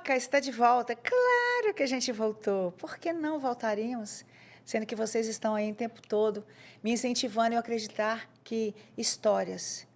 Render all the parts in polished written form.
Veroca está de volta. Claro que a gente voltou. Por que não voltaríamos? Sendo que vocês estão aí o tempo todo me incentivando a acreditar que histórias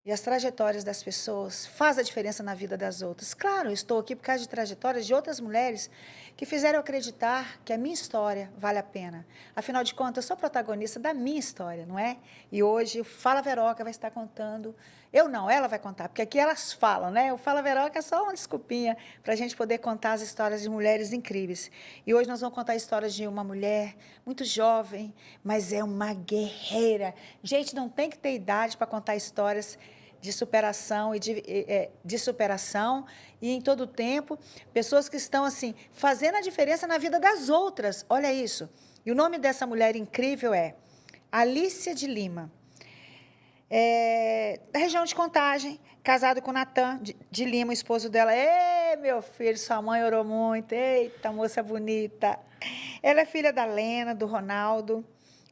e as trajetórias das pessoas faz a diferença na vida das outras. Claro, eu estou aqui por causa de trajetórias de outras mulheres que fizeram eu acreditar que a minha história vale a pena. Afinal de contas, eu sou protagonista da minha história, não é? E hoje o Fala Veroca vai estar contando. Eu não, ela vai contar, porque aqui elas falam, né? O Fala Veroca é só uma desculpinha para a gente poder contar as histórias de mulheres incríveis. E hoje nós vamos contar a história de uma mulher muito jovem, mas é uma guerreira. Gente, não tem que ter idade para contar histórias de superação de superação e em todo o tempo, pessoas que estão assim fazendo a diferença na vida das outras. Olha isso. E o nome dessa mulher incrível é Alícia de Lima. Da região de Contagem, casado com Natan de Lima, o esposo dela. Ei, meu filho, sua mãe orou muito. Eita, moça bonita. Ela é filha da Lena, do Ronaldo.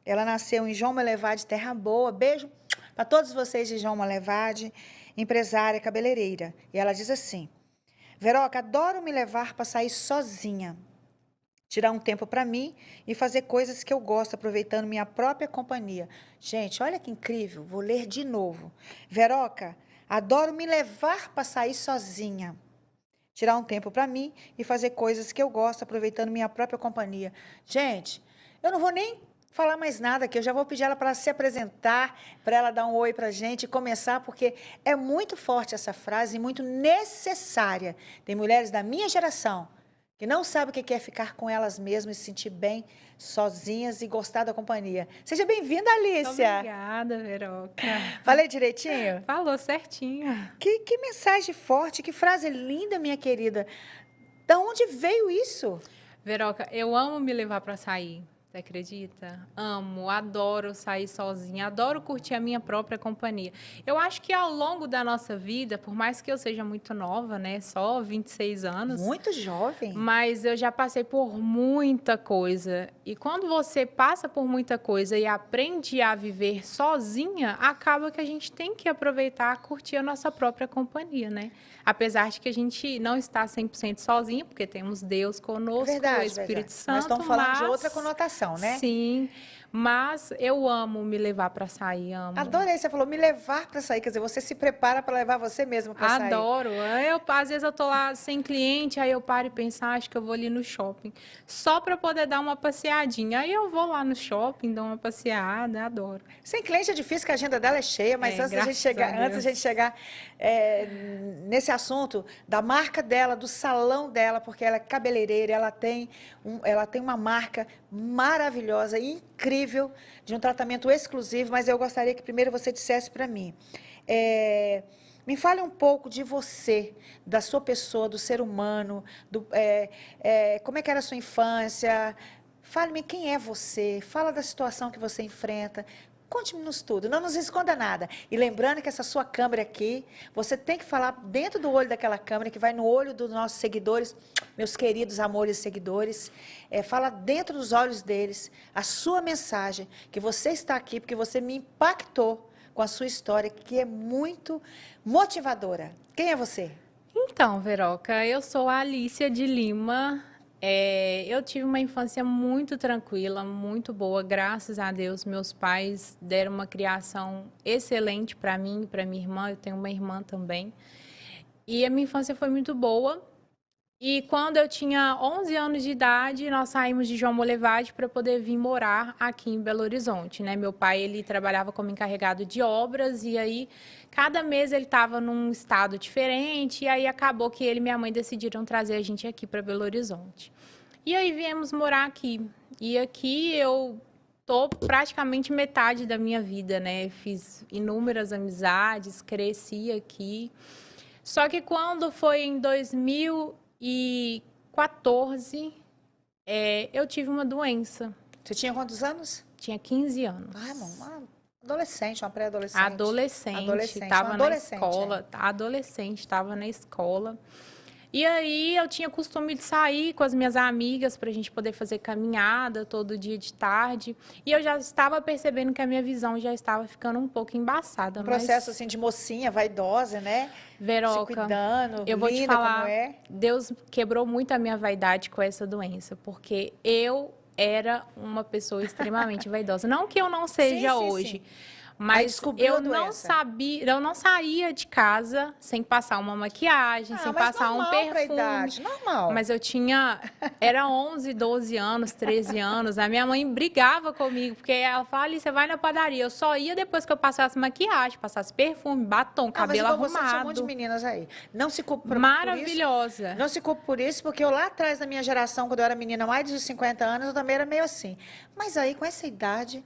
Ela nasceu em João Molevade, Terra Boa. Beijo para todos vocês de João Molevade, empresária, cabeleireira. E ela diz assim: Veroca, adoro me levar para sair sozinha, tirar um tempo para mim e fazer coisas que eu gosto, aproveitando minha própria companhia. Gente, olha que incrível, vou ler de novo. Veroca, adoro me levar para sair sozinha, tirar um tempo para mim e fazer coisas que eu gosto, aproveitando minha própria companhia. Gente, eu não vou nem falar mais nada aqui, eu já vou pedir ela para se apresentar, para ela dar um oi para a gente e começar, porque é muito forte essa frase e muito necessária. Tem mulheres da minha geração que não sabem o que é ficar com elas mesmas e se sentir bem, sozinhas e gostar da companhia. Seja bem-vinda, Alícia. Obrigada, Veroca. Falei direitinho? Falou certinho. Que mensagem forte, que frase linda, minha querida. Da onde veio isso? Veroca, eu amo me levar para sair. Você acredita? Amo, adoro sair sozinha, adoro curtir a minha própria companhia. Eu acho que ao longo da nossa vida, por mais que eu seja muito nova, né, só 26 anos, Muito jovem. mas eu já passei por muita coisa. E quando você passa por muita coisa e aprende a viver sozinha, acaba que a gente tem que aproveitar, curtir a nossa própria companhia, né? Apesar de que a gente não está 100% sozinha, porque temos Deus conosco, Verdade, o Espírito verdade. Santo, Nós estamos falando de outra conotação, né? Sim, mas eu amo me levar para sair, amo. Adorei, você falou me levar para sair, quer dizer, você se prepara para levar você mesmo para sair. Adoro. Às vezes eu tô lá sem cliente, aí eu paro e penso, acho que eu vou ali no shopping, só para poder dar uma passeadinha. Aí eu vou lá no shopping, dou uma passeada, adoro. Sem cliente é difícil, que a agenda dela é cheia, mas antes da gente chegar nesse assunto da marca dela, do salão dela, porque ela é cabeleireira, ela tem uma marca maravilhosa, incrível, de um tratamento exclusivo, mas eu gostaria que primeiro você dissesse para mim. Me fale um pouco de você, da sua pessoa, do ser humano, como é que era a sua infância. Fale-me quem é você, fala da situação que você enfrenta. Conte-nos tudo, não nos esconda nada. E lembrando que essa sua câmera aqui, você tem que falar dentro do olho daquela câmera, que vai no olho dos nossos seguidores, meus queridos amores seguidores. Fala dentro dos olhos deles a sua mensagem, que você está aqui porque você me impactou com a sua história, que é muito motivadora. Quem é você? Então, Veroca, eu sou a Alícia de Lima. Eu tive uma infância muito tranquila, muito boa, graças a Deus. Meus pais deram uma criação excelente para mim e para minha irmã. Eu tenho uma irmã também. E a minha infância foi muito boa. E quando eu tinha 11 anos de idade, nós saímos de João Molevade para poder vir morar aqui em Belo Horizonte, né? Meu pai, ele trabalhava como encarregado de obras e aí cada mês ele estava num estado diferente e aí acabou que ele e minha mãe decidiram trazer a gente aqui para Belo Horizonte. E aí viemos morar aqui. E aqui eu tô praticamente metade da minha vida, né? Fiz inúmeras amizades, cresci aqui. Só que quando foi em 2014, eu tive uma doença. Você tinha quantos anos? Tinha 15 anos. Ah, uma adolescente, uma pré-adolescente. Adolescente, estava na escola. Adolescente, estava na escola. E aí eu tinha costume de sair com as minhas amigas para a gente poder fazer caminhada todo dia de tarde. E eu já estava percebendo que a minha visão já estava ficando um pouco embaçada. Um processo Mas, assim de mocinha, vaidosa, né? Se Veroca, cuidando, eu vou te linda como falar, é. Deus quebrou muito a minha vaidade com essa doença, porque eu era uma pessoa extremamente vaidosa. Não que eu não Sim, seja sim, hoje, sim. Aí mas descobriu a eu não doença. sabia, eu não saía de casa sem passar uma maquiagem, Ah, sem mas passar um normal para a perfume. idade, normal. Mas eu tinha, era 11, 12 anos, 13 anos. A minha mãe brigava comigo, porque ela falava, ali, você vai na padaria. Eu só ia depois que eu passasse maquiagem, passasse perfume, batom, Ah, mas cabelo igual você tinha um monte de arrumado. meninas aí. Não se culpe por isso. Maravilhosa. Não se culpe por isso, porque eu lá atrás, na minha geração, quando eu era menina, mais de 50 anos, eu também era meio assim. Mas aí, com essa idade,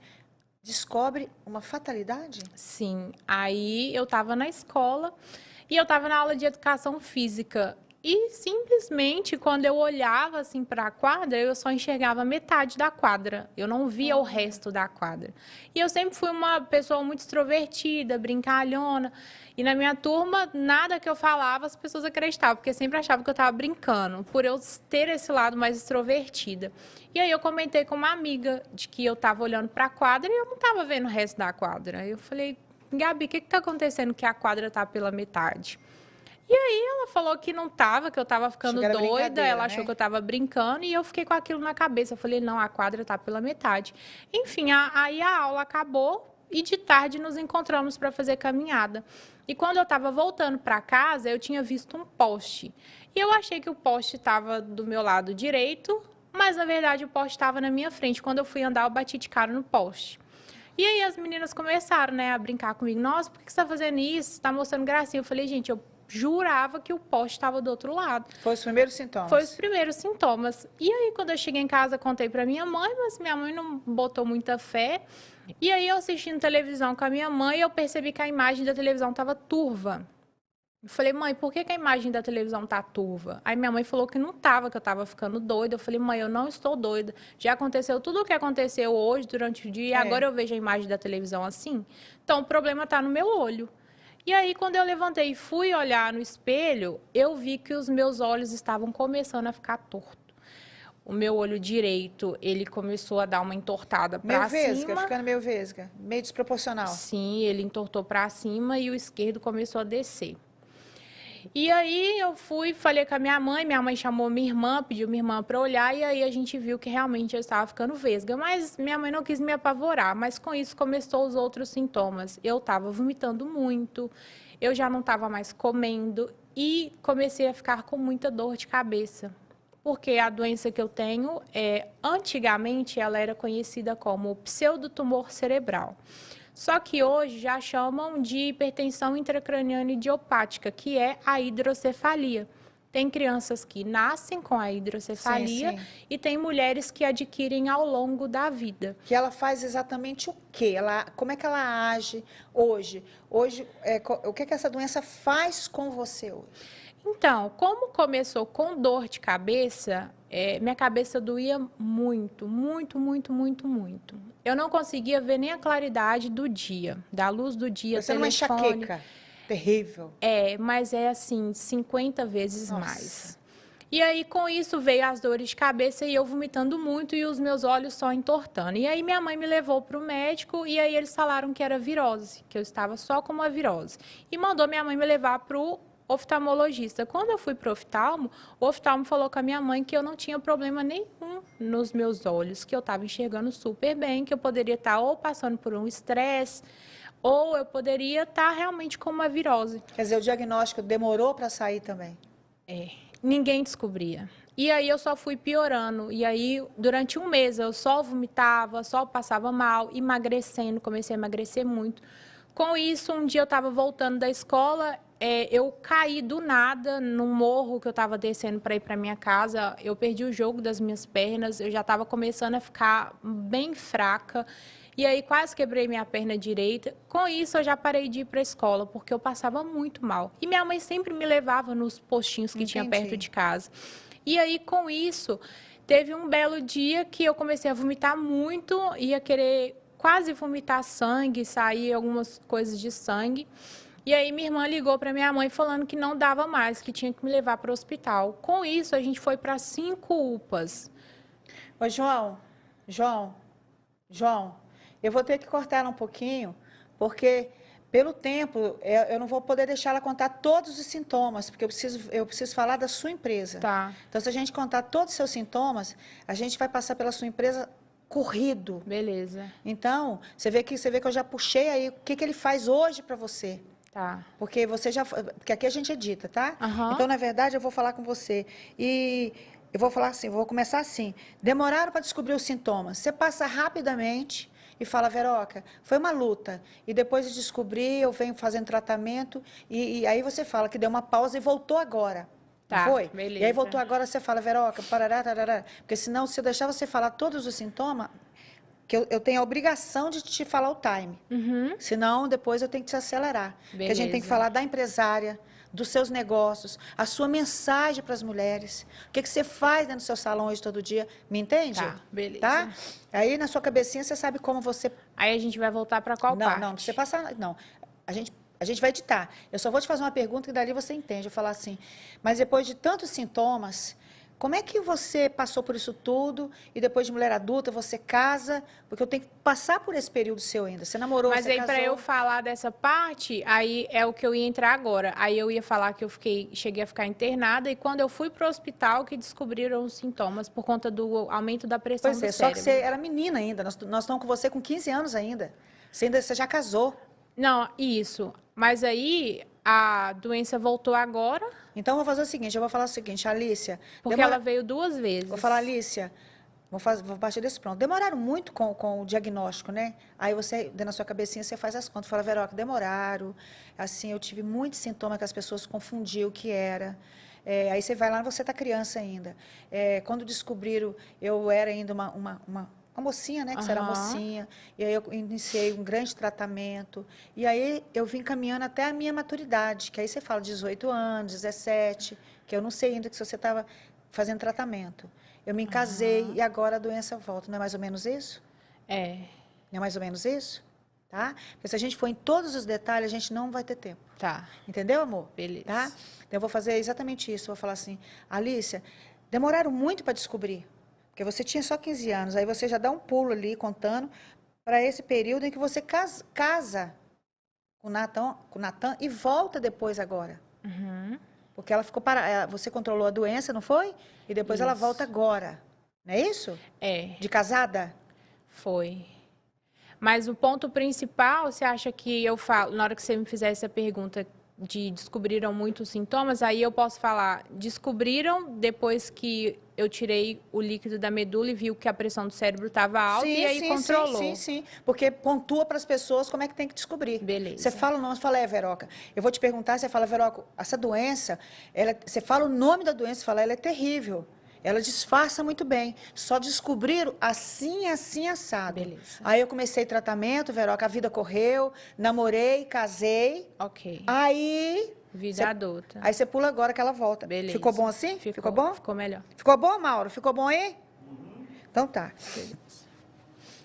descobre uma fatalidade? Sim, aí eu estava na escola e eu estava na aula de educação física. E simplesmente, quando eu olhava assim para a quadra, eu só enxergava metade da quadra. Eu não via o resto da quadra. E eu sempre fui uma pessoa muito extrovertida, brincalhona. E na minha turma, nada que eu falava, as pessoas acreditavam, porque sempre achavam que eu estava brincando, por eu ter esse lado mais extrovertida. E aí eu comentei com uma amiga de que eu estava olhando para a quadra e eu não estava vendo o resto da quadra. Eu falei, Gabi, o que está acontecendo que a quadra está pela metade? E aí ela falou que não tava, que eu tava Achou ficando que era doida, ela brincadeira, achou que né? eu tava brincando e eu fiquei com aquilo na cabeça. Eu falei, não, a quadra tá pela metade. Enfim, aí a aula acabou e de tarde nos encontramos para fazer caminhada. E quando eu estava voltando para casa, eu tinha visto um poste. E eu achei que o poste estava do meu lado direito, mas na verdade o poste estava na minha frente. Quando eu fui andar, eu bati de cara no poste. E aí as meninas começaram, né, a brincar comigo. Nossa, por que você está fazendo isso? Você está mostrando gracinha. Eu falei, gente, eu jurava que o poste estava do outro lado. Foi os primeiros Foi os sintomas. primeiros sintomas. E aí, quando eu cheguei em casa, contei para minha mãe, mas minha mãe não botou muita fé. E aí, eu assistindo televisão com a minha mãe, eu percebi que a imagem da televisão estava turva. Eu falei, mãe, por que a imagem da televisão tá turva? Aí minha mãe falou que não tava, que eu tava ficando doida. Eu falei, mãe, eu não estou doida. Já aconteceu tudo o que aconteceu hoje, durante o dia, e agora eu vejo a imagem da televisão assim. Então, o problema tá no meu olho. E aí, quando eu levantei e fui olhar no espelho, eu vi que os meus olhos estavam começando a ficar tortos. O meu olho direito, ele começou a dar uma entortada Meio para vesga, cima. ficando meio vesga, meio desproporcional. Sim, ele entortou para cima e o esquerdo começou a descer. E aí eu fui, falei com a minha mãe chamou minha irmã, pediu minha irmã para olhar, e aí a gente viu que realmente eu estava ficando vesga. Mas minha mãe não quis me apavorar, mas com isso começou os outros sintomas. Eu estava vomitando muito, eu já não estava mais comendo e comecei a ficar com muita dor de cabeça. Porque a doença que eu tenho, antigamente, ela era conhecida como pseudotumor cerebral. Só que hoje já chamam de hipertensão intracraniana idiopática, que é a hidrocefalia. Tem crianças que nascem com a hidrocefalia Sim. e tem mulheres que adquirem ao longo da vida. Que ela faz exatamente o quê? Como é que ela age hoje? Hoje, o que essa doença faz com você hoje? Então, como começou com dor de cabeça, minha cabeça doía muito, muito, muito, muito, muito. Eu não conseguia ver nem a claridade do dia, da luz do dia, Parecendo uma telefone. enxaqueca terrível. Mas é assim, 50 vezes Nossa. mais. E aí, com isso, veio as dores de cabeça e eu vomitando muito e os meus olhos só entortando. E aí, minha mãe me levou para o médico e aí eles falaram que era virose, que eu estava só com uma virose. E mandou minha mãe me levar para o oftalmologista. Quando eu fui para o oftalmo falou com a minha mãe que eu não tinha problema nenhum nos meus olhos, que eu estava enxergando super bem, que eu poderia estar ou passando por um estresse, ou eu poderia estar realmente com uma virose. Quer dizer, o diagnóstico demorou para sair também. Ninguém descobria. E aí eu só fui piorando. E aí, durante um mês, eu só vomitava, só passava mal, emagrecendo, comecei a emagrecer muito. Com isso, um dia eu estava voltando da escola, eu caí do nada num morro que eu estava descendo para ir para minha casa. Eu perdi o jogo das minhas pernas, eu já estava começando a ficar bem fraca. E aí quase quebrei minha perna direita. Com isso, eu já parei de ir para a escola, porque eu passava muito mal. E minha mãe sempre me levava nos postinhos que tinha perto de casa. E aí, com isso, teve um belo dia que eu comecei a vomitar muito, ia querer quase vomitar sangue, sair algumas coisas de sangue. E aí minha irmã ligou para minha mãe falando que não dava mais, que tinha que me levar para o hospital. Com isso, a gente foi para 5 UPAs. Ô, João, eu vou ter que cortar ela um pouquinho, porque pelo tempo eu não vou poder deixar ela contar todos os sintomas, porque eu preciso falar da sua empresa. Tá. Então, se a gente contar todos os seus sintomas, a gente vai passar pela sua empresa corrido. Beleza. Então, você vê que eu já puxei aí o que ele faz hoje para você. Tá. Porque porque aqui a gente edita, tá? Aham. Então, na verdade, eu vou falar com você. E eu vou falar assim, vou começar assim. Demoraram para descobrir os sintomas. Você passa rapidamente e fala, Veroca, foi uma luta. E depois de descobrir, eu venho fazendo tratamento. E aí você fala que deu uma pausa e voltou agora. Tá, Não foi? beleza. E aí voltou agora, você fala, Veroca, parará, tarará. Porque senão, se eu deixar você falar todos os sintomas, que eu tenho a obrigação de te falar o time. Uhum. Senão, depois eu tenho que te acelerar. Porque a gente tem que Beleza. falar da empresária, dos seus negócios, a sua mensagem para as mulheres. O que você faz dentro do seu salão hoje todo dia. Me entende? Tá, beleza. Tá? Aí, na sua cabecinha, você sabe como você... Aí a gente vai voltar para qual parte? Não, você passar... Não, a gente vai editar. Eu só vou te fazer uma pergunta que dali você entende. Eu falar assim, mas depois de tantos sintomas... Como é que você passou por isso tudo e depois de mulher adulta você casa? Porque eu tenho que passar por esse período seu ainda. Você namorou, Mas você aí, casou. para eu falar dessa parte, aí é o que eu ia entrar agora. Aí eu ia falar que cheguei a ficar internada e quando eu fui para o hospital que descobriram os sintomas por conta do aumento da pressão Pois do é, cérebro. só que você era menina ainda. Nós estamos com você com 15 anos ainda. Você já casou. Não, isso. Mas aí a doença voltou agora, Então, eu vou fazer o seguinte, eu vou falar o seguinte, Alícia... porque ela veio 2 vezes. Vou falar, Alícia, vou partir desse pronto. Demoraram muito com o diagnóstico, né? Aí você, dentro da sua cabecinha, você faz as contas. Fala, Veroca, demoraram. Assim, eu tive muitos sintomas que as pessoas confundiam o que era. Aí você vai lá, você está criança ainda. Quando descobriram, eu era ainda uma mocinha, né? Que você era Aham. mocinha. E aí eu iniciei um grande tratamento. E aí eu vim caminhando até a minha maturidade, que aí você fala 18 anos, 17, que eu não sei ainda que se você estava fazendo tratamento. Eu me casei e agora a doença volta. Não é mais ou menos isso? É, Não é mais ou menos isso? Tá? Porque se a gente for em todos os detalhes, a gente não vai ter tempo. tá. Entendeu, amor? Beleza. Tá? Então, eu vou fazer exatamente isso. Eu vou falar assim, Alícia, demoraram muito para descobrir. Porque você tinha só 15 anos. Aí você já dá um pulo ali, contando, para esse período em que você casa com o Natan e volta depois agora. Uhum. Porque ela ficou parada. Você controlou a doença, não foi? E depois ela Isso. volta agora. Não é isso? É, De casada? foi. Mas o ponto principal, você acha que eu falo, na hora que você me fizer essa pergunta de descobriram muitos sintomas, aí eu posso falar, descobriram depois que eu tirei o líquido da medula e viu que a pressão do cérebro estava alta e aí controlou. Sim. Porque pontua para as pessoas como é que tem que descobrir. Beleza. Você fala o nome, você fala, Veroca, eu vou te perguntar, você fala, Veroca, essa doença, você fala o nome da doença, você fala, ela é terrível. Ela disfarça muito bem. Só descobriram assim, assado. Beleza. Aí eu comecei tratamento, Veroca, a vida correu, namorei, casei. Ok. Aí Vida adulta. você pula agora que ela volta. Beleza. Ficou bom assim? Ficou bom? Ficou melhor. Ficou bom, Mauro? Ficou bom aí? Então tá.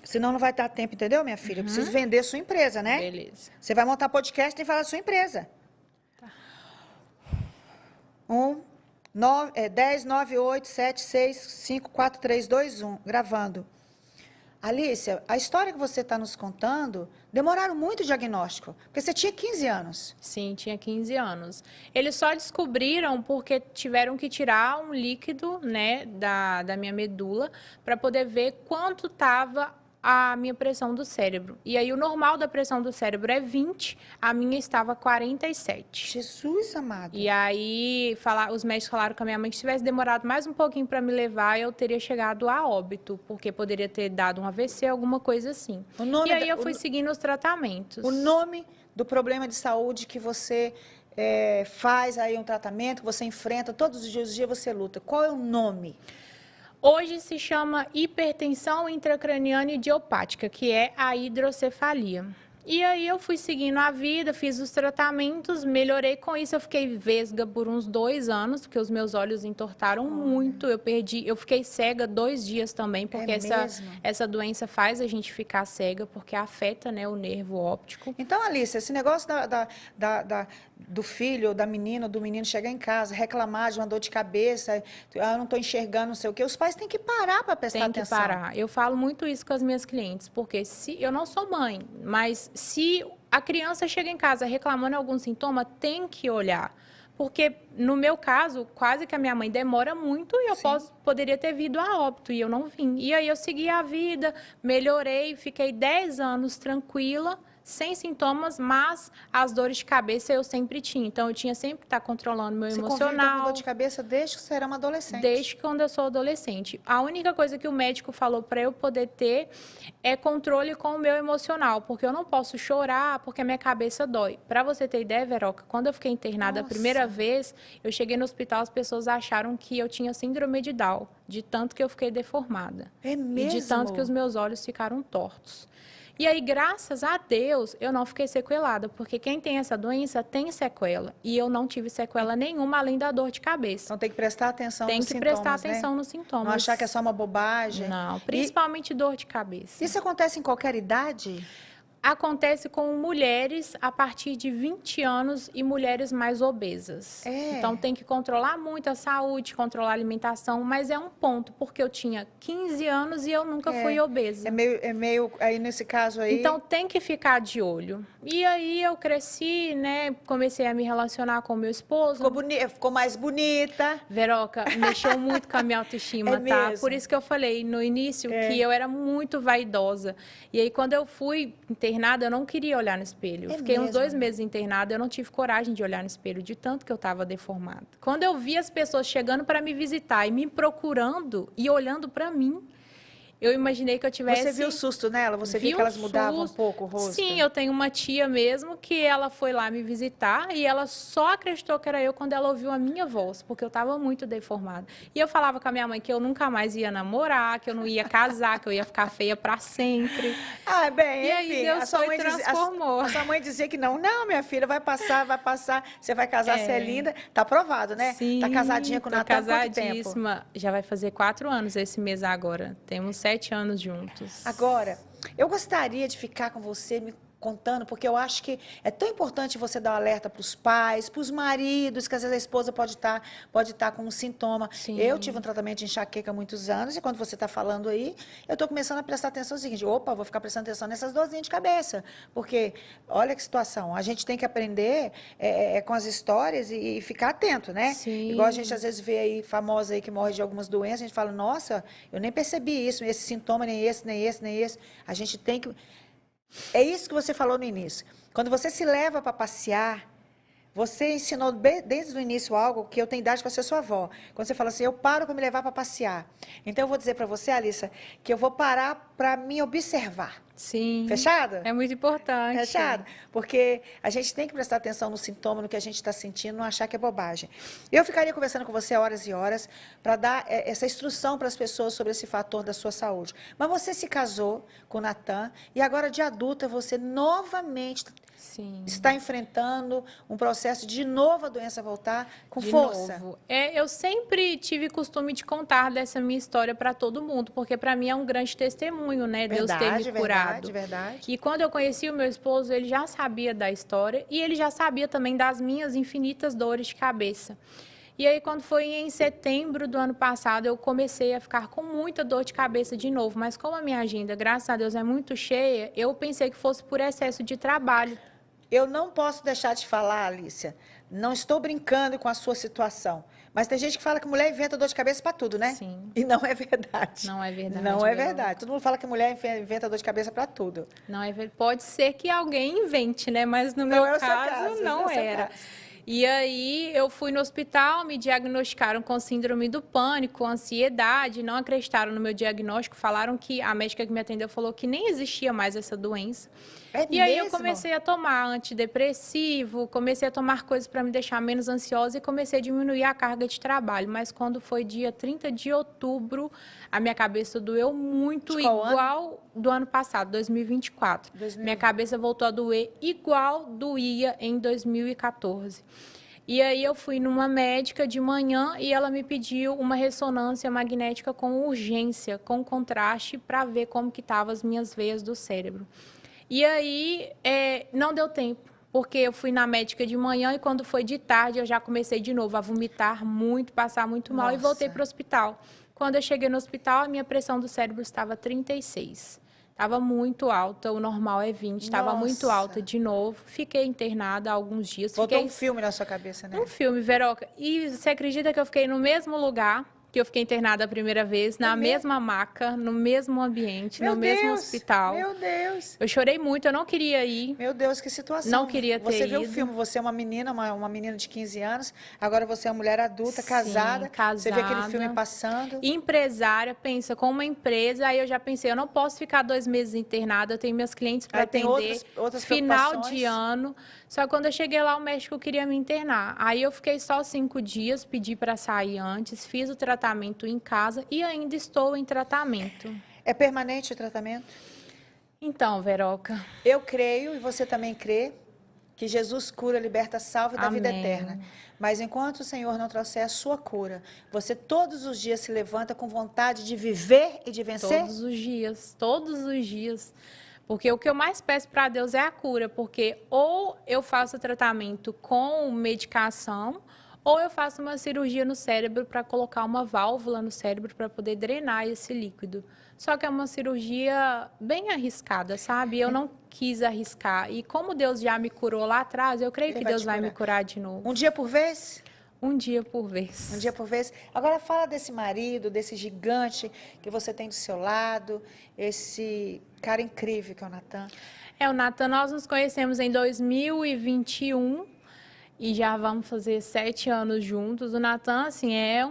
Senão não vai dar tempo, entendeu, minha filha? Eu preciso vender sua empresa, né? Beleza. Você vai montar podcast e falar da sua empresa. Tá. 10, 9, 8, 7, 6, 5, 4, 3, 2, 1. Gravando. Alícia, a história que você está nos contando, demoraram muito o diagnóstico, porque você tinha 15 anos. Sim, tinha 15 anos. Eles só descobriram porque tiveram que tirar um líquido, né, da minha medula para poder ver quanto estava a minha pressão do cérebro. E aí o normal da pressão do cérebro é 20, a minha estava 47. Jesus amado. E aí os médicos falaram com a minha mãe que se tivesse demorado mais um pouquinho para me levar, eu teria chegado a óbito, porque poderia ter dado um AVC, alguma coisa assim. E aí eu fui seguindo os tratamentos. O nome do problema de saúde que você faz aí um tratamento, que você enfrenta todos os dias você luta. Qual é o nome? Hoje se chama hipertensão intracraniana idiopática, que é a hidrocefalia. E aí eu fui seguindo a vida, fiz os tratamentos, melhorei com isso. Eu fiquei vesga por uns 2 anos, porque os meus olhos entortaram muito. Eu fiquei cega 2 dias também, porque mesmo? essa doença faz a gente ficar cega, porque afeta, né, o nervo óptico. Então, Alice, esse negócio do filho, ou da menina, ou do menino chegar em casa, reclamar de uma dor de cabeça, eu não estou enxergando, não sei o quê, os pais têm que parar para prestar atenção. Tem que parar. Eu falo muito isso com as minhas clientes, porque se eu não sou mãe, mas se a criança chega em casa reclamando algum sintoma, tem que olhar. Porque, no meu caso, quase que a minha mãe demora muito e eu poderia ter vindo a óbito e eu não vim. E aí eu segui a vida, melhorei, fiquei 10 anos tranquila, sem sintomas, mas as dores de cabeça eu sempre tinha. Então, eu tinha sempre que estar controlando meu emocional. Você convive com dor de cabeça desde que você era uma adolescente? Desde quando eu sou adolescente. A única coisa que o médico falou para eu poder ter é controle com o meu emocional, porque eu não posso chorar, porque a minha cabeça dói. Para você ter ideia, Veroca, quando eu fiquei internada a primeira vez, eu cheguei no hospital, as pessoas acharam que eu tinha síndrome de Down, de tanto que eu fiquei deformada. É mesmo? E de tanto que os meus olhos ficaram tortos. E aí, graças a Deus, eu não fiquei sequelada, porque quem tem essa doença tem sequela. E eu não tive sequela nenhuma, além da dor de cabeça. Então tem que prestar atenção nos sintomas, Tem que prestar atenção nos sintomas. Não achar que é só uma bobagem. Não, principalmente dor de cabeça. Isso acontece em qualquer idade? Acontece com mulheres a partir de 20 anos e mulheres mais obesas. Então, tem que controlar muito a saúde, controlar a alimentação, mas é um ponto, porque eu tinha 15 anos e eu nunca fui obesa. É meio, aí nesse caso aí... Então, tem que ficar de olho. E aí, eu cresci, né, comecei a me relacionar com meu esposo. Ficou mais bonita. Veroca, mexeu muito com a minha autoestima, tá? Mesmo? Por isso que eu falei no início que eu era muito vaidosa. E aí, quando eu fui internada, eu não queria olhar no espelho. Eu fiquei uns 2 meses internada, eu não tive coragem de olhar no espelho, de tanto que eu estava deformada. Quando eu vi as pessoas chegando para me visitar e me procurando e olhando para mim, eu imaginei que eu tivesse... Você viu o susto nela? Você viu que elas mudavam um pouco o rosto? Sim, eu tenho uma tia mesmo que ela foi lá me visitar e ela só acreditou que era eu quando ela ouviu a minha voz, porque eu estava muito deformada. E eu falava com a minha mãe que eu nunca mais ia namorar, que eu não ia casar, que eu ia ficar feia para sempre. Ah, bem, e aí Deus foi e transformou. A sua mãe dizia que não, minha filha, vai passar, você vai casar, você é linda. Tá aprovado, né? Sim, tá casadinha com o Natan há quanto tempo? Casadíssima. Já vai fazer 4 anos esse mês agora. Temos 7 anos juntos. Agora, eu gostaria de ficar com você me contando, porque eu acho que é tão importante você dar um alerta para os pais, para os maridos, que às vezes a esposa pode estar com um sintoma. Sim. Eu tive um tratamento de enxaqueca há muitos anos, e quando você está falando aí, eu estou começando a prestar atenção no seguinte: opa, vou ficar prestando atenção nessas dorzinhas de cabeça, porque olha que situação, a gente tem que aprender com as histórias e ficar atento, né? Sim. Igual a gente às vezes vê aí, famosa aí, que morre de algumas doenças, a gente fala, nossa, eu nem percebi isso, esse sintoma, nem esse, nem esse, nem esse. A gente tem que... É isso que você falou no início. Quando você se leva para passear, você ensinou desde o início algo que eu tenho idade para ser sua avó. Quando você fala assim, eu paro para me levar para passear. Então, eu vou dizer para você, Alissa, que eu vou parar para me observar. Sim. Fechado? É muito importante. Fechado? Porque a gente tem que prestar atenção no sintoma, no que a gente está sentindo, não achar que é bobagem. Eu ficaria conversando com você horas e horas para dar essa instrução para as pessoas sobre esse fator da sua saúde. Mas você se casou com o Natan e agora, de adulta, você novamente está enfrentando um processo de novo a doença voltar com força. Novo. Eu sempre tive costume de contar dessa minha história para todo mundo, porque para mim é um grande testemunho, né? Deus ter me curado. Verdade. E quando eu conheci o meu esposo, ele já sabia da história e ele já sabia também das minhas infinitas dores de cabeça. E aí, quando foi em setembro do ano passado, eu comecei a ficar com muita dor de cabeça de novo. Mas como a minha agenda, graças a Deus, é muito cheia, eu pensei que fosse por excesso de trabalho. Eu não posso deixar de falar, Alícia, não estou brincando com a sua situação, mas tem gente que fala que mulher inventa dor de cabeça para tudo, né? Sim. E não é verdade. Não é verdade. Não é verdade. Todo mundo fala que mulher inventa dor de cabeça para tudo. Não é verdade. Pode ser que alguém invente, né? Mas no meu caso, não era. E aí, eu fui no hospital, me diagnosticaram com síndrome do pânico, ansiedade, não acreditaram no meu diagnóstico, falaram que, a médica que me atendeu falou que nem existia mais essa doença. É E aí eu mesmo? comecei a tomar antidepressivo, comecei a tomar coisas para me deixar menos ansiosa e comecei a diminuir a carga de trabalho. Mas quando foi dia 30 de outubro, a minha cabeça doeu muito, De qual ano? igual do ano passado, 2024. 2000. Minha cabeça voltou a doer igual doía em 2014. E aí eu fui numa médica de manhã e ela me pediu uma ressonância magnética com urgência, com contraste, para ver como que estavam as minhas veias do cérebro. E aí não deu tempo, porque eu fui na médica de manhã e quando foi de tarde eu já comecei de novo a vomitar muito, passar muito mal e voltei Nossa. para o hospital. Quando eu cheguei no hospital, a minha pressão do cérebro estava 36. Estava muito alta, o normal é 20, estava muito Nossa. alta de novo. Fiquei internada há alguns dias. Botou Fiquei um filme na sua cabeça, né? um filme, Veroca. E você acredita que eu fiquei no mesmo lugar que eu fiquei internada a primeira vez, na mesma maca, no mesmo ambiente, no mesmo hospital? Meu Deus. Eu chorei muito, eu não queria ir, Meu Deus, que situação. não queria ter Você vê o ido. filme, você é uma menina, uma menina de 15 anos, agora você é uma mulher adulta, Sim, casada. Você vê aquele casada. filme passando. Empresária, pensa, com uma empresa, aí eu já pensei, eu não posso ficar 2 meses internada, eu tenho meus clientes para Aí tem atender, outras final preocupações. de ano. Só que quando eu cheguei lá, o médico queria me internar. Aí eu fiquei só 5 dias, pedi para sair antes, fiz o tratamento em casa e ainda estou em tratamento. É permanente o tratamento? Então, Veroca, Eu creio, e você também crê, que Jesus cura, liberta, salva e dá vida amém. eterna. Mas enquanto o Senhor não trouxer a sua cura, você todos os dias se levanta com vontade de viver e de vencer? Todos os dias. Porque o que eu mais peço para Deus é a cura, porque ou eu faço tratamento com medicação, ou eu faço uma cirurgia no cérebro para colocar uma válvula no cérebro para poder drenar esse líquido. Só que é uma cirurgia bem arriscada, sabe? Eu não quis arriscar. E como Deus já me curou lá atrás, eu creio Ele que vai Deus te vai me curar. curar de novo. Um dia por vez? Um dia por vez. Um dia por vez. Agora fala desse marido, desse gigante que você tem do seu lado, esse cara incrível que é o Natan. O Natan, nós nos conhecemos em 2021 e já vamos fazer 7 anos juntos. O Natan, assim, é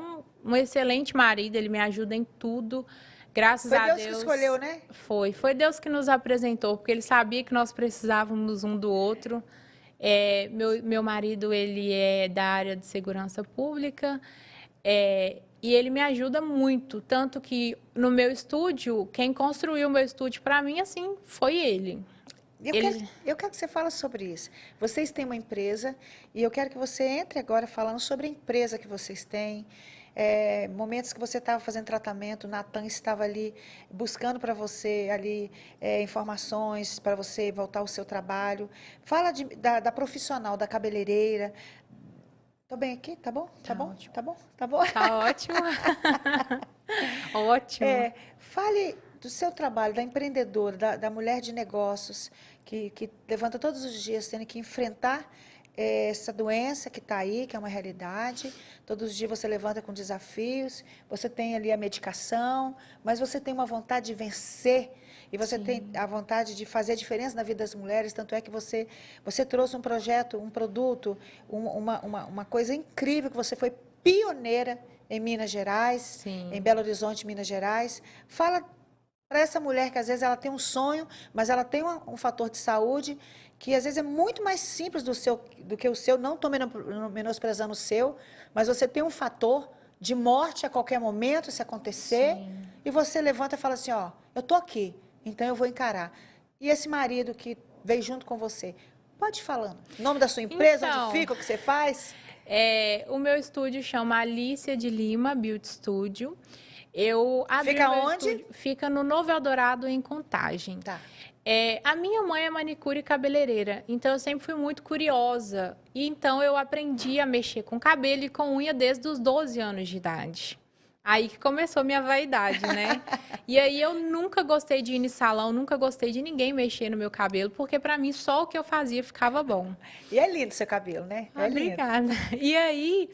um excelente marido, ele me ajuda em tudo. Graças a Deus. Foi Deus que escolheu, né? Foi Deus que nos apresentou, porque ele sabia que nós precisávamos um do outro. Meu marido, ele é da área de segurança pública e ele me ajuda muito, tanto que no meu estúdio, quem construiu o meu estúdio para mim, assim, foi ele. Eu quero que você fale sobre isso. Vocês têm uma empresa e eu quero que você entre agora falando sobre a empresa que vocês têm. Momentos que você estava fazendo tratamento, o Natan estava ali buscando para você ali informações para você voltar ao seu trabalho. Fala da profissional, da cabeleireira. Tô bem aqui? Tá bom? Tá bom? Ótimo. Tá bom? Tá bom? Tá ótimo. Ótimo. Fale do seu trabalho, da empreendedora, da mulher de negócios, que levanta todos os dias tendo que enfrentar essa doença que está aí, que é uma realidade. Todos os dias você levanta com desafios, você tem ali a medicação, mas você tem uma vontade de vencer e você Sim. tem a vontade de fazer a diferença na vida das mulheres, tanto é que você trouxe um projeto, um produto, uma coisa incrível, que você foi pioneira em Minas Gerais, Sim. em Belo Horizonte, Minas Gerais. Fala para essa mulher que às vezes ela tem um sonho, mas ela tem um fator de saúde que às vezes é muito mais simples do que o seu. Não estou menosprezando o seu, mas você tem um fator de morte a qualquer momento, se acontecer, Sim. e você levanta e fala assim, ó, eu estou aqui, então eu vou encarar. E esse marido que veio junto com você, pode ir falando. O nome da sua empresa, Então, onde fica, o que você faz? O meu estúdio chama Alicia de Lima Beauty Studio. Eu abri Fica o meu onde? estúdio, fica no Novo Eldorado, em Contagem. Tá. A minha mãe é manicure e cabeleireira, então eu sempre fui muito curiosa. E então eu aprendi a mexer com cabelo e com unha desde os 12 anos de idade. Aí que começou minha vaidade, né? E aí eu nunca gostei de ir em salão, nunca gostei de ninguém mexer no meu cabelo, porque para mim só o que eu fazia ficava bom. E é lindo seu cabelo, né? É lindo. Obrigada. E aí,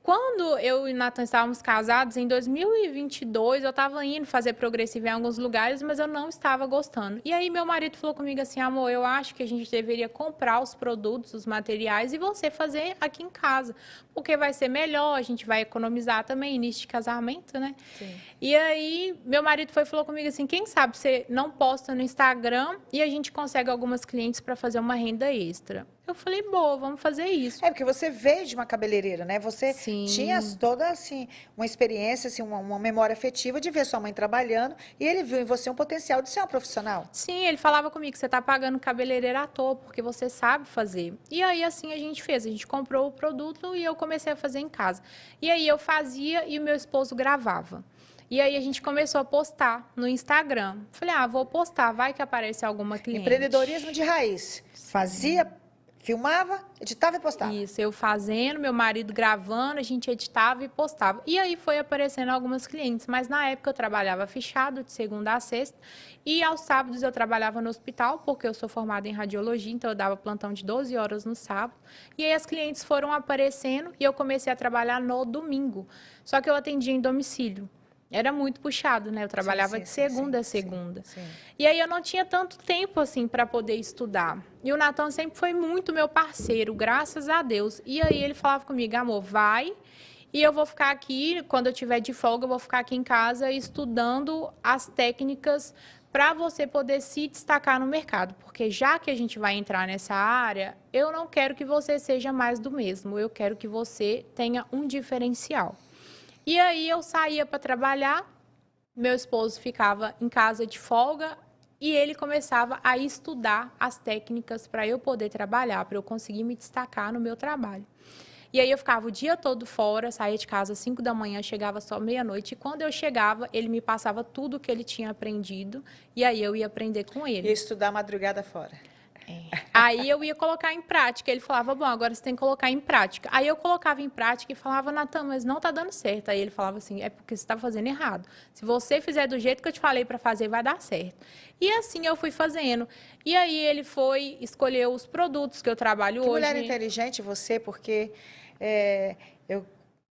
Quando eu e o Natan estávamos casados, em 2022, eu estava indo fazer progressivo em alguns lugares, mas eu não estava gostando. E aí meu marido falou comigo assim, amor, eu acho que a gente deveria comprar os produtos, os materiais e você fazer aqui em casa, porque vai ser melhor, a gente vai economizar também, início de casamento, né? Sim. E aí meu marido falou comigo assim, quem sabe você não posta no Instagram e a gente consegue algumas clientes para fazer uma renda extra. Eu falei, boa, vamos fazer isso. É, porque você veio de uma cabeleireira, né? Você Sim. tinha toda, assim, uma experiência, assim, uma memória afetiva de ver sua mãe trabalhando e ele viu em você um potencial de ser uma profissional. Sim, ele falava comigo que você tá pagando cabeleireira à toa, porque você sabe fazer. E aí, assim, a gente fez. A gente comprou o produto e eu comecei a fazer em casa. E aí, eu fazia e o meu esposo gravava. E aí, a gente começou a postar no Instagram. Falei, vou postar, vai que aparece alguma cliente. Empreendedorismo de raiz. Fazia, filmava, editava e postava. Isso, eu fazendo, meu marido gravando, a gente editava e postava. E aí foi aparecendo algumas clientes, mas na época eu trabalhava fechado, de segunda a sexta, e aos sábados eu trabalhava no hospital, porque eu sou formada em radiologia, então eu dava plantão de 12 horas no sábado. E aí as clientes foram aparecendo e eu comecei a trabalhar no domingo. Só que eu atendia em domicílio. Era muito puxado, né? Eu trabalhava de segunda a segunda. Sim. E aí eu não tinha tanto tempo assim para poder estudar. E o Natan sempre foi muito meu parceiro, graças a Deus. E aí ele falava comigo, amor, vai e eu vou ficar aqui, quando eu tiver de folga, eu vou ficar aqui em casa estudando as técnicas para você poder se destacar no mercado. Porque já que a gente vai entrar nessa área, eu não quero que você seja mais do mesmo. Eu quero que você tenha um diferencial. E aí eu saía para trabalhar, meu esposo ficava em casa de folga e ele começava a estudar as técnicas para eu poder trabalhar, para eu conseguir me destacar no meu trabalho. E aí eu ficava o dia todo fora, saía de casa às 5 da manhã, chegava só meia-noite. E quando eu chegava, ele me passava tudo o que ele tinha aprendido e aí eu ia aprender com ele. E estudar a madrugada fora. Aí eu ia colocar em prática. Ele falava, bom, agora você tem que colocar em prática. Aí eu colocava em prática e falava, Natan, mas não tá dando certo. Aí ele falava assim, é porque você está fazendo errado. Se você fizer do jeito que eu te falei para fazer, vai dar certo. E assim eu fui fazendo. E aí ele foi escolher os produtos que eu trabalho Que hoje. mulher inteligente você, porque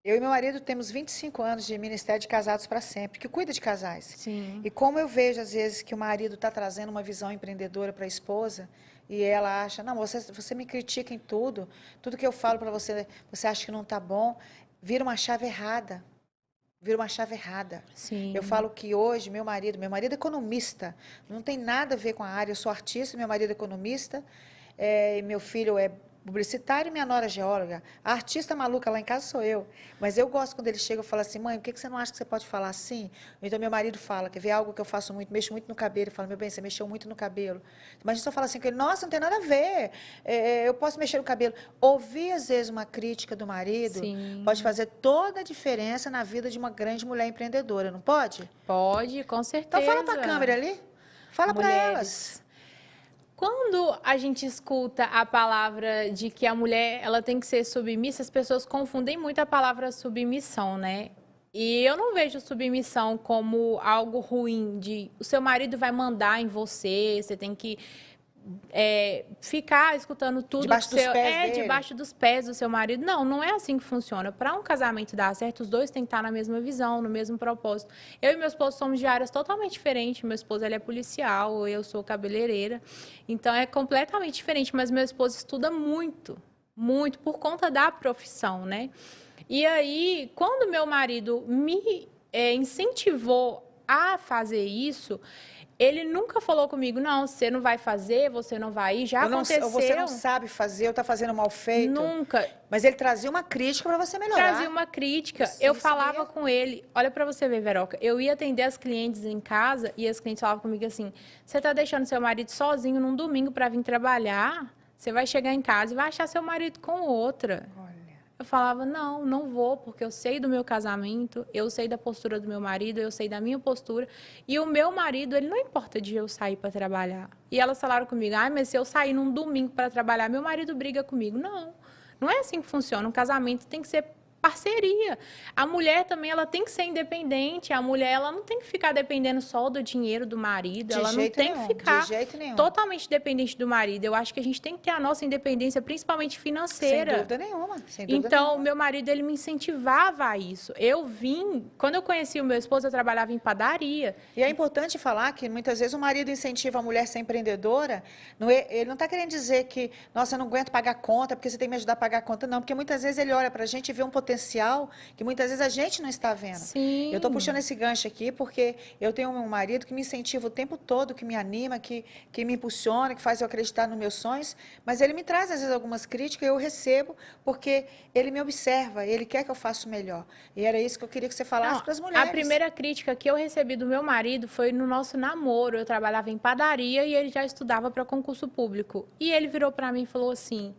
eu e meu marido temos 25 anos de Ministério de Casados para Sempre, que cuida de casais. Sim. E como eu vejo, às vezes, que o marido está trazendo uma visão empreendedora para a esposa, e ela acha, não, você me critica em tudo que eu falo para você, você acha que não está bom, vira uma chave errada. Vira uma chave errada. Sim. Eu falo que hoje, meu marido é economista, não tem nada a ver com a área, eu sou artista, meu marido é economista, meu filho é publicitário e minha nora é geóloga. A artista maluca lá em casa sou eu. Mas eu gosto quando ele chega e fala assim, mãe, por que você não acha que você pode falar assim? Então, meu marido fala, quer ver algo que eu faço muito, mexo muito no cabelo. Ele fala, meu bem, você mexeu muito no cabelo. Mas a gente só fala assim com ele, nossa, não tem nada a ver. Eu posso mexer no cabelo. Ouvir, às vezes, uma crítica do marido pode fazer toda a diferença na vida de uma grande mulher empreendedora, não pode? Pode, com certeza. Então, fala para a câmera ali. Fala para elas. Quando a gente escuta a palavra de que a mulher ela tem que ser submissa, as pessoas confundem muito a palavra submissão, né? E eu não vejo submissão como algo ruim, de o seu marido vai mandar em você, você tem que ficar escutando tudo debaixo dos pés dele. Debaixo dos pés do seu marido. Não, não é assim que funciona. Para um casamento dar certo, os dois têm que estar na mesma visão, no mesmo propósito. Eu e meu esposo somos de áreas totalmente diferentes. Meu esposo ele é policial, eu sou cabeleireira. Então é completamente diferente, mas meu esposo estuda muito, muito por conta da profissão, né? E aí, quando meu marido me incentivou a fazer isso, ele nunca falou comigo, não, você não vai fazer, você não vai ir, já aconteceu. Você não sabe fazer, ou está fazendo mal feito. Nunca. Mas ele trazia uma crítica para você melhorar. Trazia uma crítica. Eu falava com ele, olha para você ver, Veroca, eu ia atender as clientes em casa e as clientes falavam comigo assim, você está deixando seu marido sozinho num domingo para vir trabalhar? Você vai chegar em casa e vai achar seu marido com outra. Eu falava, não, não vou, porque eu sei do meu casamento, eu sei da postura do meu marido, eu sei da minha postura. E o meu marido, ele não importa de eu sair para trabalhar. E elas falaram comigo, mas se eu sair num domingo para trabalhar, meu marido briga comigo. Não, não é assim que funciona. Um casamento tem que ser parceria. A mulher também, ela tem que ser independente. A mulher, ela não tem que ficar dependendo só do dinheiro do marido. De Ela não jeito tem nenhum, que ficar de jeito nenhum. totalmente dependente do marido. Eu acho que a gente tem que ter a nossa independência, principalmente financeira. Sem dúvida nenhuma, sem dúvida Então, nenhuma. meu marido, ele me incentivava a isso. Quando eu conheci o meu esposo, eu trabalhava em padaria. E é importante falar que muitas vezes o marido incentiva a mulher a ser empreendedora. Ele não está querendo dizer que, nossa, eu não aguento pagar conta, porque você tem que me ajudar a pagar a conta. Não, porque muitas vezes ele olha para a gente e vê um potencial que muitas vezes a gente não está vendo. Sim. Eu estou puxando esse gancho aqui porque eu tenho um marido que me incentiva o tempo todo, que me anima, que me impulsiona, que faz eu acreditar nos meus sonhos, mas ele me traz às vezes algumas críticas, eu recebo, porque ele me observa, ele quer que eu faça o melhor. E era isso que eu queria que você falasse para as mulheres. A primeira crítica que eu recebi do meu marido foi no nosso namoro. Eu trabalhava em padaria e ele já estudava para concurso público. E ele virou para mim e falou assim: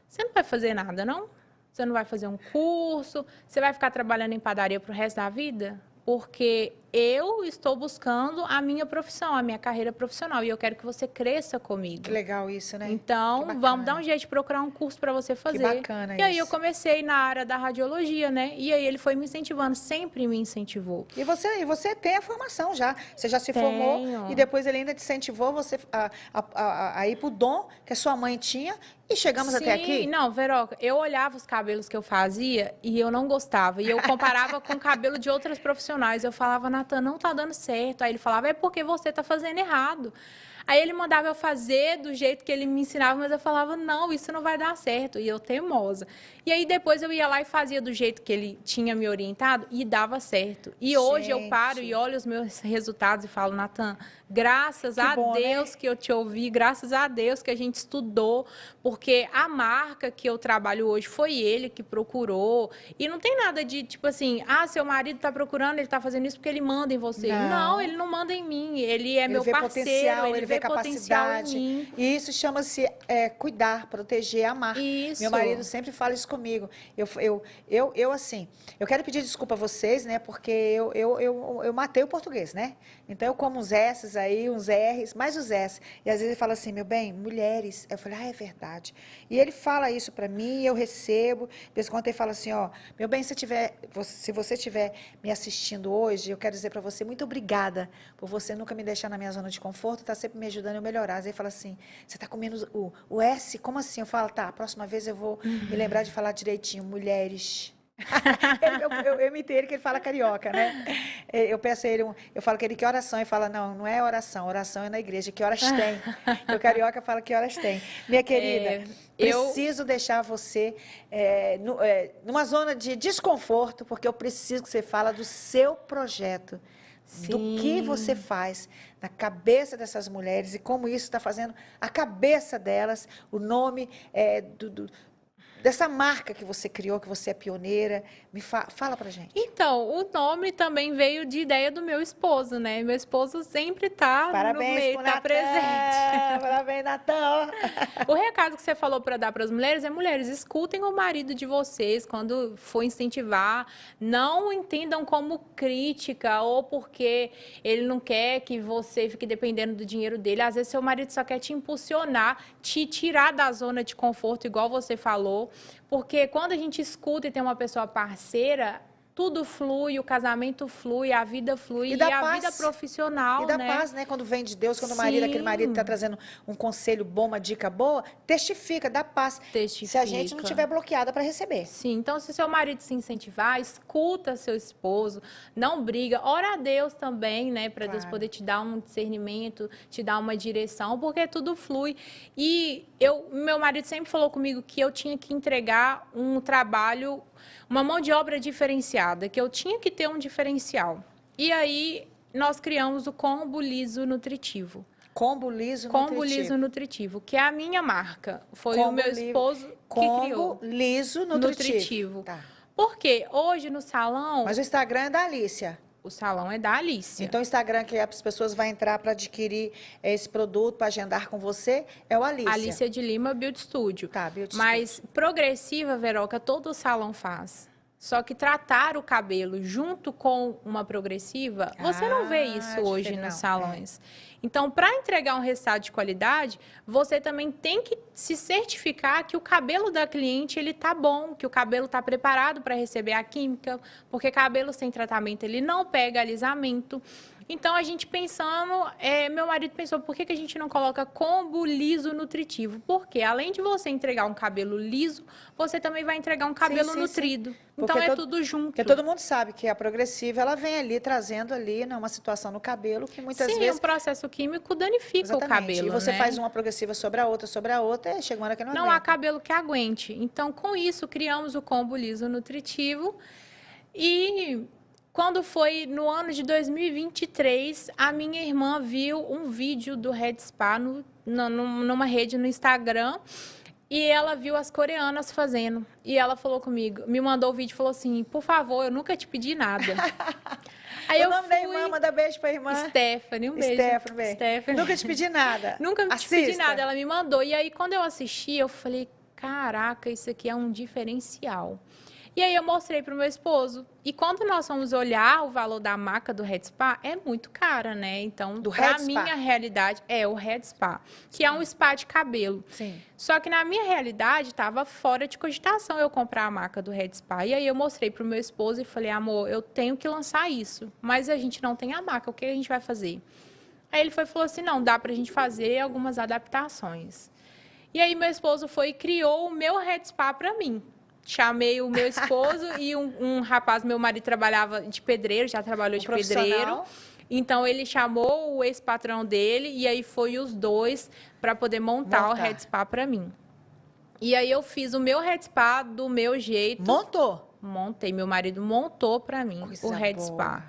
você não vai fazer nada, não? Você não vai fazer um curso? Você vai ficar trabalhando em padaria para o resto da vida? Porque eu estou buscando a minha profissão, a minha carreira profissional, e eu quero que você cresça comigo. Que legal isso, né? Então, vamos dar um jeito de procurar um curso para você fazer. Que bacana isso. E aí eu comecei na área da radiologia, né? E aí ele foi me incentivando, sempre me incentivou. E você tem a formação já. Você já se formou e depois ele ainda te incentivou você a ir para o dom que a sua mãe tinha. E chegamos até aqui? Não, Veroca, eu olhava os cabelos que eu fazia e eu não gostava. E eu comparava com o cabelo de outras profissionais. Eu falava, Natan, não tá dando certo. Aí ele falava, é porque você tá fazendo errado. Aí ele mandava eu fazer do jeito que ele me ensinava, mas eu falava, não, isso não vai dar certo. E eu teimosa. E aí depois eu ia lá e fazia do jeito que ele tinha me orientado e dava certo. E hoje eu paro e olho os meus resultados e falo, Natan, graças a Deus que eu te ouvi, graças a Deus que a gente estudou, porque a marca que eu trabalho hoje foi ele que procurou. E não tem nada de, tipo assim, seu marido tá procurando, ele tá fazendo isso porque ele manda em você. Não, ele não manda em mim, ele é meu parceiro, ele vê capacidade. Em mim. E isso chama-se cuidar, proteger, amar. Isso. Meu marido sempre fala isso comigo. Assim, eu quero pedir desculpa a vocês, né? Porque eu matei o português, né? Então eu como uns S's aí, uns R's, mais os S. E às vezes ele fala assim, meu bem, mulheres. Eu falei, é verdade. E ele fala isso para mim, eu recebo. De vez em quando ele fala assim, ó, meu bem, se você estiver me assistindo hoje, eu quero dizer para você, muito obrigada por você nunca me deixar na minha zona de conforto, tá sempre me ajudando a melhorar. Aí ele fala assim, você tá comendo o S? Como assim? Eu falo, tá, a próxima vez eu vou me lembrar de falar direitinho, mulheres. eu imitei ele que ele fala carioca, né? Eu peço a ele, eu falo que ele que oração, ele fala, não é oração é na igreja, que horas tem? O carioca fala que horas tem. Minha querida, preciso deixar você numa zona de desconforto, porque eu preciso que você fala do seu projeto. Sim. Do que você faz na cabeça dessas mulheres e como isso está fazendo a cabeça delas, o nome dessa marca que você criou, que você é pioneira. Fala pra gente. Então, o nome também veio de ideia do meu esposo, né? Meu esposo sempre tá no meio, tá presente. Parabéns, Natan. O recado que você falou para dar para as mulheres é, mulheres, escutem o marido de vocês quando for incentivar, não entendam como crítica ou porque ele não quer que você fique dependendo do dinheiro dele. Às vezes seu marido só quer te impulsionar, te tirar da zona de conforto, igual você falou. Porque quando a gente escuta e tem uma pessoa parceira, tudo flui, o casamento flui, a vida flui e a vida profissional, e dá paz, né? Quando vem de Deus, quando aquele marido está trazendo um conselho bom, uma dica boa, testifica, dá paz. Testifica. Se a gente não estiver bloqueada para receber. Sim, então se seu marido se incentivar, escuta seu esposo, não briga, ora a Deus também, né? Para Deus poder te dar um discernimento, te dar uma direção, porque tudo flui. E meu marido sempre falou comigo que eu tinha que entregar um trabalho, uma mão de obra diferenciada, que eu tinha que ter um diferencial. E aí, nós criamos o Combo Liso Nutritivo. Combo Liso Nutritivo, que é a minha marca. Foi o meu esposo que criou. Combo Liso Nutritivo. Tá. Porque hoje no salão... Mas o Instagram é da Alícia. O salão é da Alícia. Então, o Instagram que as pessoas vão entrar para adquirir esse produto, para agendar com você, é o Alícia. Alícia de Lima Beauty Studio. Tá, Beauty Mas Studio. progressiva, Veroca, todo o salão faz. Só que tratar o cabelo junto com uma progressiva, você não vê isso hoje nos salões. Então, para entregar um resultado de qualidade, você também tem que se certificar que o cabelo da cliente ele tá bom, que o cabelo está preparado para receber a química, porque cabelo sem tratamento ele não pega alisamento. Então, a gente pensando, meu marido pensou, por que a gente não coloca combo liso nutritivo? Porque além de você entregar um cabelo liso, você também vai entregar um cabelo nutrido. Sim. Então, tudo junto. Porque todo mundo sabe que a progressiva, ela vem ali, trazendo ali, né, uma situação no cabelo que muitas Sim, vezes... um processo químico danifica o cabelo, E você né? faz uma progressiva sobre a outra, e chega uma hora que não Não aguenta. há cabelo que aguente. Então, com isso, criamos o combo liso nutritivo e... Quando foi no ano de 2023, a minha irmã viu um vídeo do Head Spa numa rede no Instagram e ela viu as coreanas fazendo. E ela falou comigo, me mandou o vídeo e falou assim, por favor, eu nunca te pedi nada. Aí o nome da irmã, manda beijo pra irmã. Stephanie, um beijo. Stephanie. Nunca te pedi nada. Nunca te pedi nada, ela me mandou. E aí, quando eu assisti, eu falei, caraca, isso aqui é um diferencial. E aí eu mostrei para o meu esposo. E quando nós fomos olhar o valor da maca do Head Spa, é muito cara, né? Então, para minha realidade, é o Head Spa, que é um spa de cabelo. Sim. Só que na minha realidade, estava fora de cogitação eu comprar a maca do Head Spa. E aí eu mostrei para o meu esposo e falei, amor, eu tenho que lançar isso. Mas a gente não tem a maca, o que a gente vai fazer? Aí ele falou assim, não, dá para a gente fazer algumas adaptações. E aí meu esposo foi e criou o meu Head Spa para mim. Chamei o meu esposo e um rapaz, meu marido trabalhava de pedreiro, já trabalhou de pedreiro. Então, ele chamou o ex-patrão dele e aí foi os dois para poder montar o Head Spa para mim. E aí, eu fiz o meu Head Spa do meu jeito. Montou? Montei. Meu marido montou para mim o Head Spa.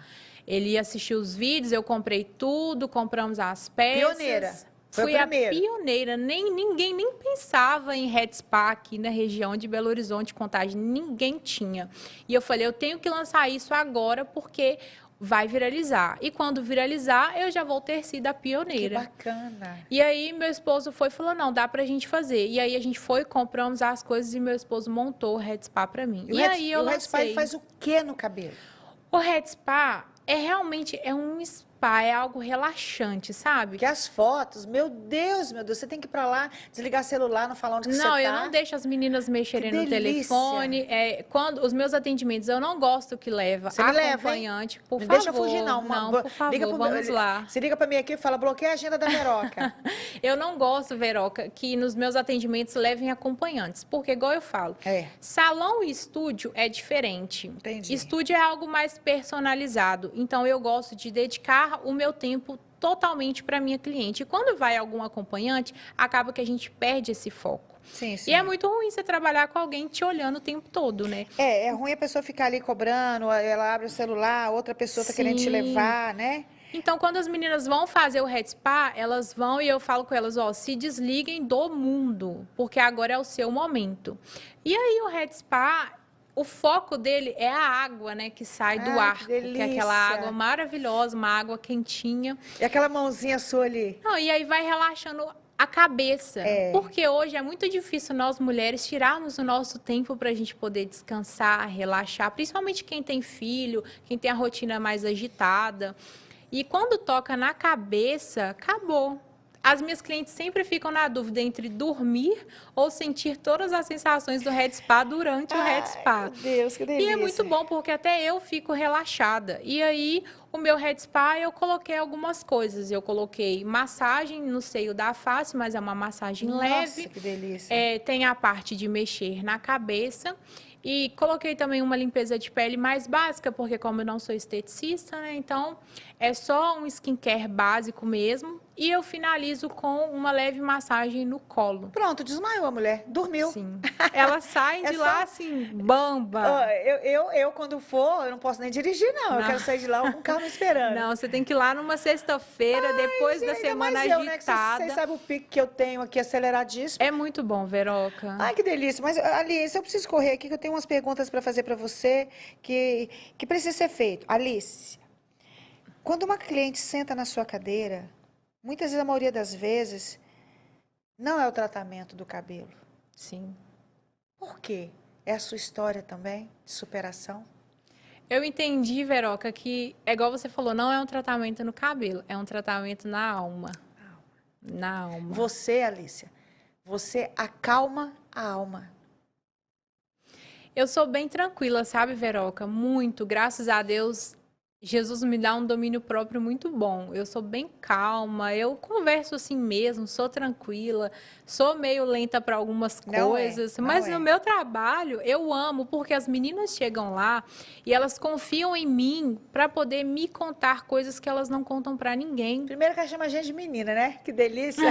Ele assistiu os vídeos, eu comprei tudo, compramos as peças. Pioneira. Fui a pioneira, ninguém nem pensava em Head Spa aqui na região de Belo Horizonte, Contagem, ninguém tinha. E eu falei, eu tenho que lançar isso agora porque vai viralizar. E quando viralizar, eu já vou ter sido a pioneira. Que bacana. E aí meu esposo foi e falou, não, dá pra gente fazer. E aí a gente foi, compramos as coisas e meu esposo montou o Head Spa pra mim. E aí eu lancei. O Head Spa faz o que no cabelo? O Head Spa realmente um spa, é algo relaxante, sabe? Que as fotos, meu Deus, você tem que ir pra lá, desligar o celular, não falar onde que você tá. Não, eu não deixo as meninas mexerem no telefone. Quando os meus atendimentos, eu não gosto que leva acompanhante, por favor. Não deixa fugir, não. Não, por favor, vamos lá. Se liga pra mim aqui e fala, bloqueia a agenda da Veroca. Eu não gosto, Veroca, que nos meus atendimentos levem acompanhantes, porque, igual eu falo, salão e estúdio é diferente. Entendi. Estúdio é algo mais personalizado, então eu gosto de dedicar o meu tempo totalmente para minha cliente. E quando vai algum acompanhante, acaba que a gente perde esse foco. Sim, sim. E é muito ruim você trabalhar com alguém te olhando o tempo todo, né? É ruim a pessoa ficar ali cobrando, ela abre o celular, outra pessoa está querendo te levar, né? Então, quando as meninas vão fazer o Head Spa, elas vão e eu falo com elas, ó, se desliguem do mundo, porque agora é o seu momento. E aí o Head Spa, o foco dele é a água, né, que sai do arco, que é aquela água maravilhosa, uma água quentinha. E aquela mãozinha sua ali. Não, e aí vai relaxando a cabeça, porque hoje é muito difícil nós mulheres tirarmos o nosso tempo para a gente poder descansar, relaxar, principalmente quem tem filho, quem tem a rotina mais agitada. E quando toca na cabeça, acabou. As minhas clientes sempre ficam na dúvida entre dormir ou sentir todas as sensações do Head Spa durante o Head Spa. Meu Deus, que delícia. E é muito bom, porque até eu fico relaxada. E aí, o meu Head Spa, eu coloquei algumas coisas. Eu coloquei massagem no seio da face, mas é uma massagem leve. Nossa, que delícia. Tem a parte de mexer na cabeça. E coloquei também uma limpeza de pele mais básica, porque como eu não sou esteticista, né? Então, é só um skincare básico mesmo. E eu finalizo com uma leve massagem no colo. Pronto, desmaiou a mulher. Dormiu. Sim. Ela sai de lá assim, bamba. Eu, quando for, eu não posso nem dirigir, não. Eu quero sair de lá com o carro me esperando. Não, você tem que ir lá numa sexta-feira, depois da semana agitada. Você sabe o pique que eu tenho aqui, aceleradíssimo. É muito bom, Veroca. Ai, que delícia. Mas, Alice, eu preciso correr aqui, que eu tenho umas perguntas para fazer para você que precisa ser feito. Alice, quando uma cliente senta na sua cadeira, muitas vezes, a maioria das vezes, não é o tratamento do cabelo. Sim. Por quê? É a sua história também, de superação? Eu entendi, Veroca, que é igual você falou, não é um tratamento no cabelo, é um tratamento na alma. Na alma. Você, Alícia, você acalma a alma. Eu sou bem tranquila, sabe, Veroca? Muito, graças a Deus, Jesus me dá um domínio próprio muito bom. Eu sou bem calma, eu converso assim mesmo, sou tranquila, sou meio lenta para algumas coisas, mas no meu trabalho eu amo, porque as meninas chegam lá e elas confiam em mim para poder me contar coisas que elas não contam para ninguém. Primeiro que ela chama a gente de menina, né? Que delícia.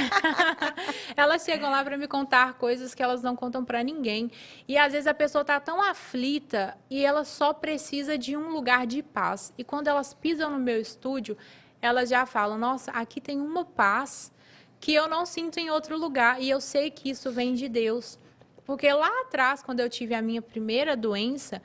Elas chegam lá para me contar coisas que elas não contam para ninguém. E às vezes a pessoa tá tão aflita e ela só precisa de um lugar de paz. E quando elas pisam no meu estúdio, elas já falam: nossa, aqui tem uma paz que eu não sinto em outro lugar. E eu sei que isso vem de Deus. Porque lá atrás, quando eu tive a minha primeira doença,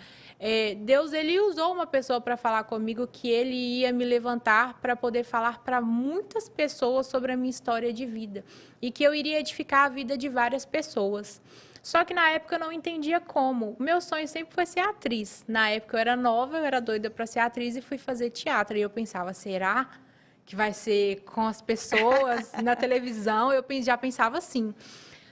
Deus ele usou uma pessoa para falar comigo que ele ia me levantar para poder falar para muitas pessoas sobre a minha história de vida e que eu iria edificar a vida de várias pessoas. Só que na época eu não entendia como. O meu sonho sempre foi ser atriz. Na época eu era nova, eu era doida para ser atriz e fui fazer teatro. E eu pensava, será que vai ser com as pessoas na televisão? Eu já pensava assim.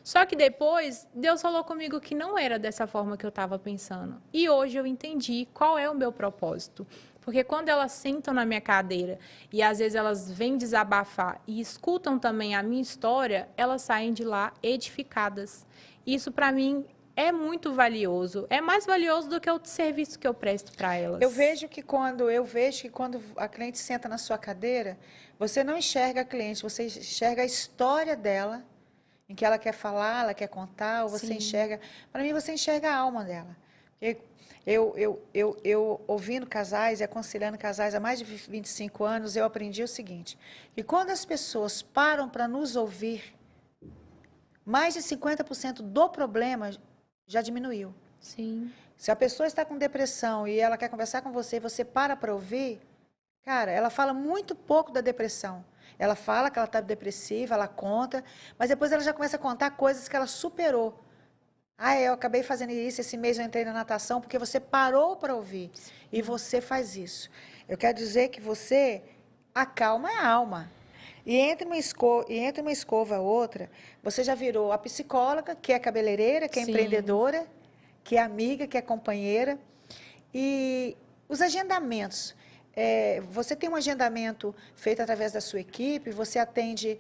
Só que depois, Deus falou comigo que não era dessa forma que eu estava pensando. E hoje eu entendi qual é o meu propósito. Porque quando elas sentam na minha cadeira e às vezes elas vêm desabafar e escutam também a minha história, elas saem de lá edificadas. Isso para mim é muito valioso. É mais valioso do que o serviço que eu presto para elas. Eu vejo que quando a cliente senta na sua cadeira, você não enxerga a cliente, você enxerga a história dela, em que ela quer falar, ela quer contar, ou você enxerga... Para mim, você enxerga a alma dela. Eu ouvindo casais e aconselhando casais há mais de 25 anos, eu aprendi o seguinte, que quando as pessoas param para nos ouvir, mais de 50% do problema já diminuiu. Sim. Se a pessoa está com depressão e ela quer conversar com você, você para ouvir, cara, ela fala muito pouco da depressão. Ela fala que ela está depressiva, ela conta, mas depois ela já começa a contar coisas que ela superou. Ah, eu acabei fazendo isso, esse mês eu entrei na natação, porque você parou para ouvir. E você faz isso. Eu quero dizer que você acalma a alma. E entre uma escova ou outra, você já virou a psicóloga, que é cabeleireira, que é empreendedora, que é amiga, que é companheira. E os agendamentos. Você tem um agendamento feito através da sua equipe, você atende...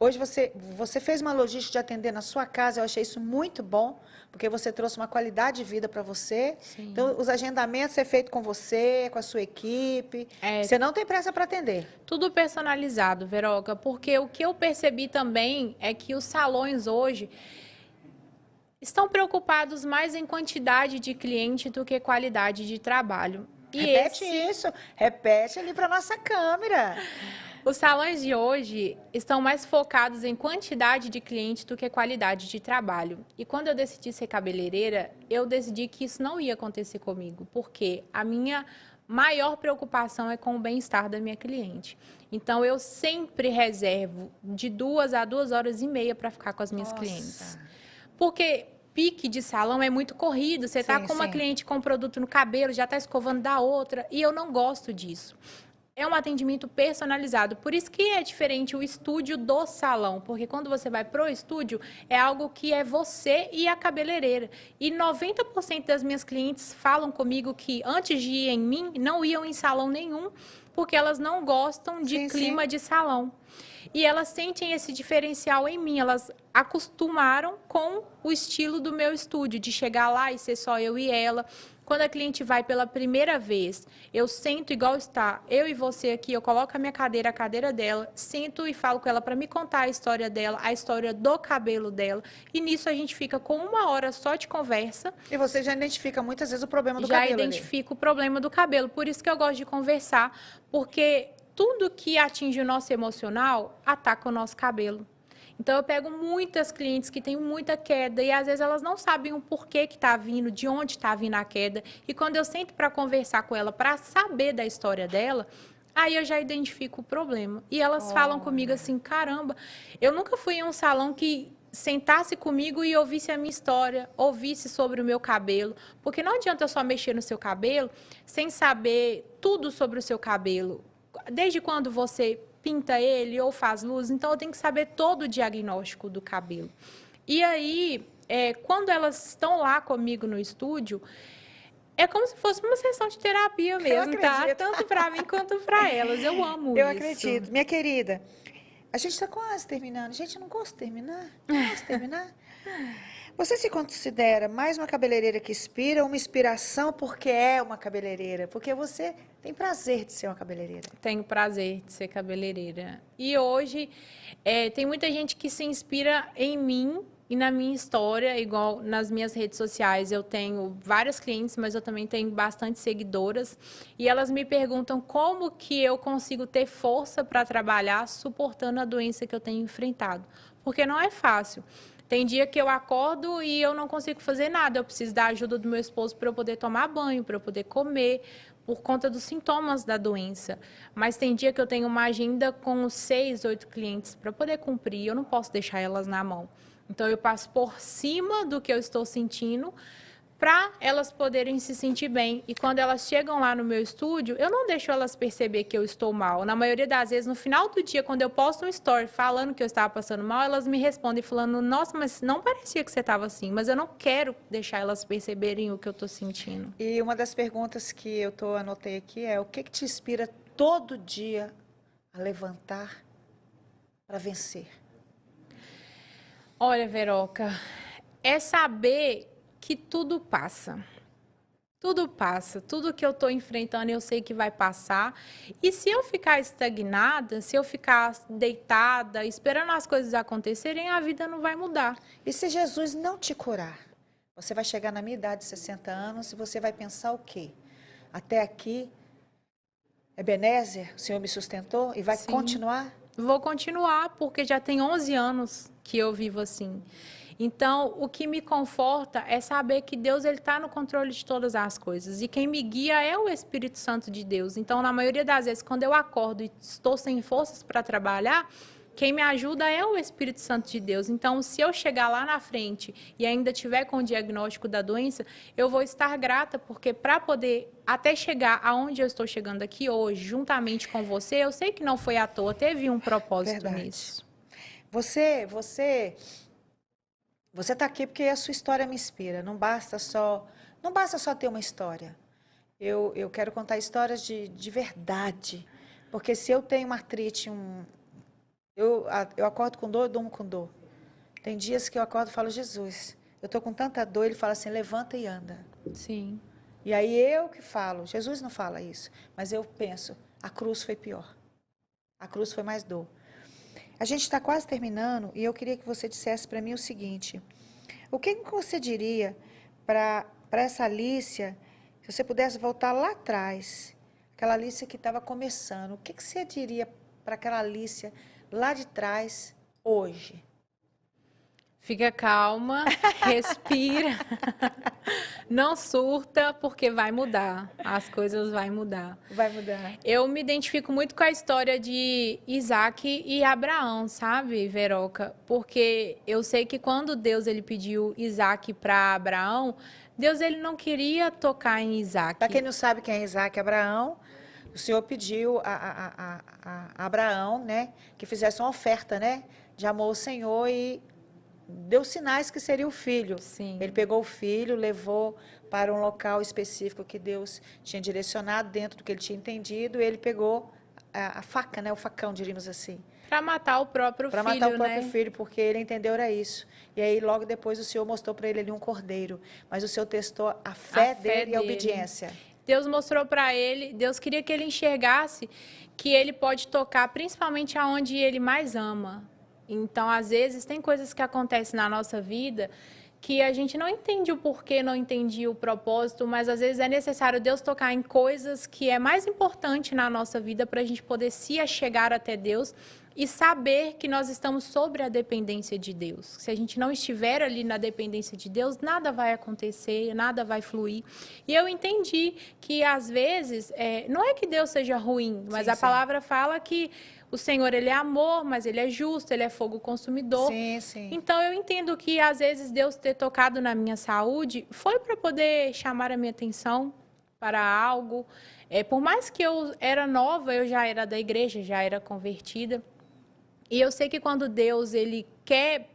hoje você fez uma logística de atender na sua casa, eu achei isso muito bom, porque você trouxe uma qualidade de vida para você. Sim. Então, os agendamentos é feito com você, com a sua equipe. Você não tem pressa para atender. Tudo personalizado, Veroca, porque o que eu percebi também é que os salões hoje estão preocupados mais em quantidade de cliente do que qualidade de trabalho. Repete ali para nossa câmera. Os salões de hoje estão mais focados em quantidade de cliente do que qualidade de trabalho. E quando eu decidi ser cabeleireira, eu decidi que isso não ia acontecer comigo, porque a minha maior preocupação é com o bem-estar da minha cliente. Então, eu sempre reservo de 2 a 2h30 para ficar com as minhas clientes. Porque pique de salão é muito corrido. Você está com uma cliente com produto no cabelo, já está escovando da outra, e eu não gosto disso. É um atendimento personalizado, por isso que é diferente o estúdio do salão, porque quando você vai pro estúdio, é algo que é você e a cabeleireira. E 90% das minhas clientes falam comigo que antes de ir em mim, não iam em salão nenhum, porque elas não gostam de clima de salão. E elas sentem esse diferencial em mim, elas acostumaram com o estilo do meu estúdio, de chegar lá e ser só eu e ela. Quando a cliente vai pela primeira vez, eu sento igual está, eu e você aqui, eu coloco a cadeira dela, sento e falo com ela para me contar a história dela, a história do cabelo dela. E nisso a gente fica com 1 hora só de conversa. E você já identifica muitas vezes o problema do cabelo. Já identifico o problema do cabelo, por isso que eu gosto de conversar, porque tudo que atinge o nosso emocional ataca o nosso cabelo. Então, eu pego muitas clientes que têm muita queda e, às vezes, elas não sabem o porquê que está vindo, de onde está vindo a queda. E quando eu sento para conversar com ela, para saber da história dela, aí eu já identifico o problema. E elas falam comigo assim, caramba, eu nunca fui em um salão que sentasse comigo e ouvisse a minha história, ouvisse sobre o meu cabelo, porque não adianta eu só mexer no seu cabelo sem saber tudo sobre o seu cabelo. Desde quando você pinta ele ou faz luz, então eu tenho que saber todo o diagnóstico do cabelo. E aí, quando elas estão lá comigo no estúdio, é como se fosse uma sessão de terapia mesmo, tá? Tanto para mim quanto para elas. Eu amo isso. Eu acredito. Minha querida, a gente está quase terminando. Gente, eu não gosto de terminar. Não gosto de terminar. Você se considera mais uma cabeleireira que inspira ou uma inspiração porque é uma cabeleireira? Porque você tem prazer de ser uma cabeleireira. Tenho prazer de ser cabeleireira. E hoje, tem muita gente que se inspira em mim e na minha história, igual nas minhas redes sociais. Eu tenho várias clientes, mas eu também tenho bastante seguidoras. E elas me perguntam como que eu consigo ter força para trabalhar suportando a doença que eu tenho enfrentado. Porque não é fácil. Tem dia que eu acordo e eu não consigo fazer nada. Eu preciso da ajuda do meu esposo para eu poder tomar banho, para eu poder comer, por conta dos sintomas da doença. Mas tem dia que eu tenho uma agenda com 6, 8 clientes para poder cumprir. Eu não posso deixar elas na mão. Então, eu passo por cima do que eu estou sentindo para elas poderem se sentir bem. E quando elas chegam lá no meu estúdio, eu não deixo elas perceber que eu estou mal. Na maioria das vezes, no final do dia, quando eu posto um story falando que eu estava passando mal, elas me respondem falando, nossa, mas não parecia que você estava assim. Mas eu não quero deixar elas perceberem o que eu estou sentindo. E uma das perguntas que eu anotei aqui é, o que te inspira todo dia a levantar para vencer? Olha, Veroca, é saber que tudo passa. Tudo passa. Tudo que eu estou enfrentando, eu sei que vai passar. E se eu ficar estagnada, se eu ficar deitada, esperando as coisas acontecerem, a vida não vai mudar. E se Jesus não te curar? Você vai chegar na minha idade de 60 anos e você vai pensar o quê? Até aqui, Ebenezer, o Senhor me sustentou e vai Sim. continuar? Vou continuar, porque já tem 11 anos que eu vivo assim. Então, o que me conforta é saber que Deus está no controle de todas as coisas. E quem me guia é o Espírito Santo de Deus. Então, na maioria das vezes, quando eu acordo e estou sem forças para trabalhar, quem me ajuda é o Espírito Santo de Deus. Então, se eu chegar lá na frente e ainda tiver com o diagnóstico da doença, eu vou estar grata, porque para poder até chegar aonde eu estou chegando aqui hoje, juntamente com você, eu sei que não foi à toa, teve um propósito nisso. Você está aqui porque a sua história me inspira. Não basta só ter uma história. Eu quero contar histórias de verdade. Porque se eu tenho uma artrite, eu acordo com dor, eu durmo com dor. Tem dias que eu acordo e falo, Jesus, eu estou com tanta dor. Ele fala assim, levanta e anda. Sim. E aí eu que falo, Jesus não fala isso. Mas eu penso, a cruz foi pior. A cruz foi mais dor. A gente está quase terminando e eu queria que você dissesse para mim o seguinte. O que você diria para essa Alícia, se você pudesse voltar lá atrás, aquela Alícia que estava começando, o que você diria para aquela Alícia lá de trás, hoje? Fica calma, respira, não surta, porque vai mudar, as coisas vão mudar. Vai mudar. Eu me identifico muito com a história de Isaac e Abraão, sabe, Veroca? Porque eu sei que quando Deus ele pediu Isaac para Abraão, Deus ele não queria tocar em Isaac. Para quem não sabe quem é Isaac e Abraão, o Senhor pediu a Abraão, né, que fizesse uma oferta, né, de amor ao Senhor e deu sinais que seria o filho. Sim. Ele pegou o filho, levou para um local específico que Deus tinha direcionado dentro do que ele tinha entendido, e ele pegou a faca, né, o facão, diríamos assim. Para matar o próprio filho, né? Para matar o próprio filho, porque ele entendeu era isso. E aí, logo depois, o Senhor mostrou para ele ali um cordeiro. Mas o Senhor testou a fé dele e a obediência. Deus mostrou para ele, Deus queria que ele enxergasse que ele pode tocar, principalmente aonde ele mais ama. Então, às vezes, tem coisas que acontecem na nossa vida que a gente não entende o porquê, não entende o propósito, mas às vezes é necessário Deus tocar em coisas que é mais importante na nossa vida para a gente poder se achegar até Deus e saber que nós estamos sobre a dependência de Deus. Se a gente não estiver ali na dependência de Deus, nada vai acontecer, nada vai fluir. E eu entendi que, às vezes, não é que Deus seja ruim, mas a palavra fala que o Senhor, ele é amor, mas ele é justo, ele é fogo consumidor. Sim, sim. Então, eu entendo que, às vezes, Deus ter tocado na minha saúde foi para poder chamar a minha atenção para algo. Por mais que eu era nova, eu já era da igreja, já era convertida. E eu sei que quando Deus, ele quer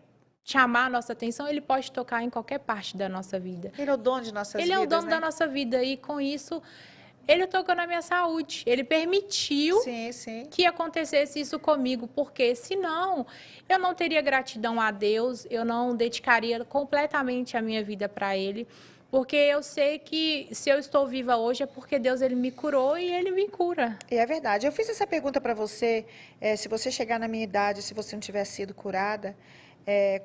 chamar a nossa atenção, ele pode tocar em qualquer parte da nossa vida. Ele é o dono de nossas vidas, Ele é o dono né? da nossa vida e, com isso, ele tocou na minha saúde. Ele permitiu Sim, sim. que acontecesse isso comigo, porque senão eu não teria gratidão a Deus, eu não dedicaria completamente a minha vida para Ele, porque eu sei que se eu estou viva hoje é porque Deus, ele me curou e ele me cura. E é verdade. Eu fiz essa pergunta para você, se você chegar na minha idade, se você não tiver sido curada,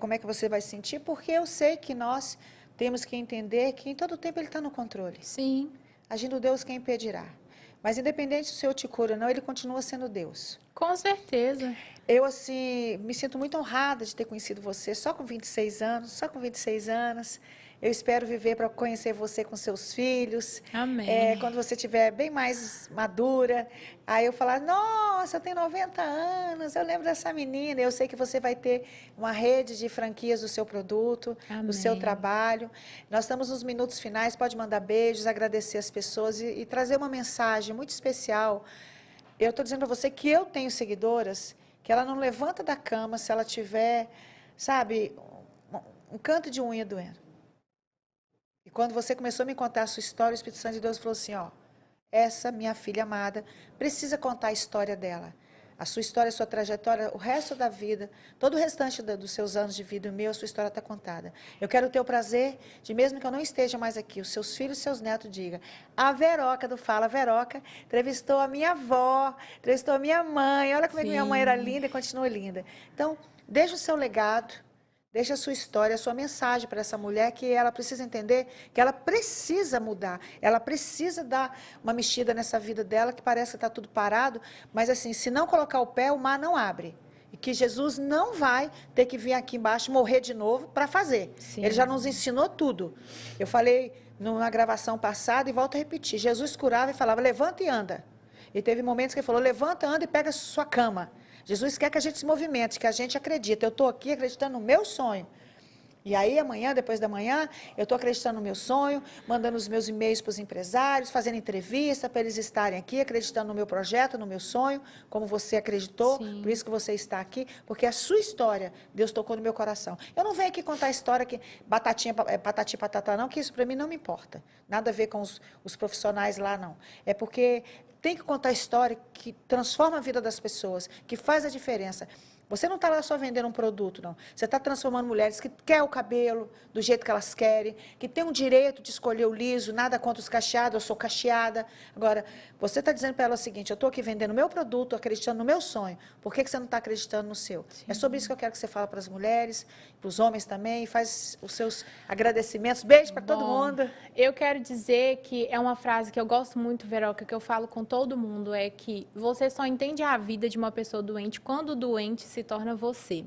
como é que você vai se sentir? Porque eu sei que nós temos que entender que em todo tempo Ele está no controle. Sim. Agindo Deus, quem impedirá? Mas independente se o Senhor te cura ou não, Ele continua sendo Deus. Com certeza. Eu, assim, me sinto muito honrada de ter conhecido você só com 26 anos, só com 26 anos. Eu espero viver para conhecer você com seus filhos. Amém. Quando você estiver bem mais madura, aí eu falar, nossa, tem 90 anos, eu lembro dessa menina. Eu sei que você vai ter uma rede de franquias do seu produto, do seu Amém. trabalho. Nós estamos nos minutos finais, pode mandar beijos, agradecer as pessoas e trazer uma mensagem muito especial. Eu estou dizendo para você que eu tenho seguidoras que ela não levanta da cama se ela tiver, sabe, um canto de unha doendo. E quando você começou a me contar a sua história, o Espírito Santo de Deus falou assim, ó, essa minha filha amada precisa contar a história dela. A sua história, a sua trajetória, o resto da vida, todo o restante dos seus anos de vida, o meu, a sua história está contada. Eu quero ter o prazer de, mesmo que eu não esteja mais aqui, os seus filhos e seus netos digam, a Veroca do Fala Veroca entrevistou a minha avó, entrevistou a minha mãe, olha como é que minha mãe era linda e continua linda. Então, deixa o seu legado, deixa a sua história, a sua mensagem para essa mulher, que ela precisa entender que ela precisa mudar, ela precisa dar uma mexida nessa vida dela, que parece que está tudo parado, mas assim, se não colocar o pé, o mar não abre. E que Jesus não vai ter que vir aqui embaixo morrer de novo para fazer. Sim. Ele já nos ensinou tudo. Eu falei numa gravação passada e volto a repetir, Jesus curava e falava, levanta e anda. E teve momentos que ele falou, levanta, anda e pega a sua cama. Jesus quer que a gente se movimente, que a gente acredite. Eu estou aqui acreditando no meu sonho. E aí, amanhã, depois da manhã, eu estou acreditando no meu sonho, mandando os meus e-mails para os empresários, fazendo entrevista para eles estarem aqui, acreditando no meu projeto, no meu sonho, como você acreditou, Sim. por isso que você está aqui, porque a sua história, Deus tocou no meu coração. Eu não venho aqui contar a história que batatinha, patati patatá, não, que isso para mim não me importa. Nada a ver com os profissionais lá, não. É porque tem que contar a história que transforma a vida das pessoas, que faz a diferença. Você não está lá só vendendo um produto, não. Você está transformando mulheres que querem o cabelo do jeito que elas querem, que têm o direito de escolher o liso, nada contra os cacheados, eu sou cacheada. Agora, você está dizendo para ela o seguinte, eu estou aqui vendendo o meu produto, acreditando no meu sonho. Por que você não está acreditando no seu? Sim. É sobre isso que eu quero que você fale para as mulheres, para os homens também, faz os seus agradecimentos. Beijo para todo mundo. Eu quero dizer que é uma frase que eu gosto muito, Veroca, que eu falo com todo mundo, é que você só entende a vida de uma pessoa doente quando o doente se torna você.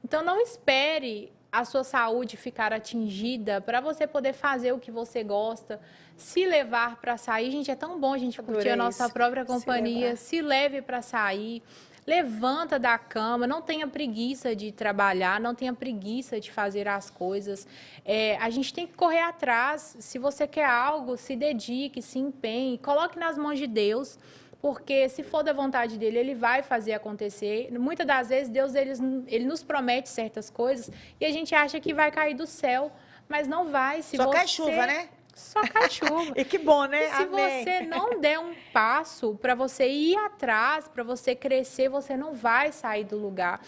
Então, não espere a sua saúde ficar atingida para você poder fazer o que você gosta, se levar para sair. Gente, é tão bom a gente curtir a nossa própria companhia, se leve para sair. Levanta da cama, não tenha preguiça de trabalhar, não tenha preguiça de fazer as coisas. A gente tem que correr atrás. Se você quer algo, se dedique, se empenhe, coloque nas mãos de Deus, porque se for da vontade dele, ele vai fazer acontecer. Muitas das vezes, Deus ele nos promete certas coisas e a gente acha que vai cair do céu, mas não vai. Só cai chuva, né? Só cai chuva. E que bom, né? E se Amém. você não der um passo para você ir atrás, para você crescer, você não vai sair do lugar.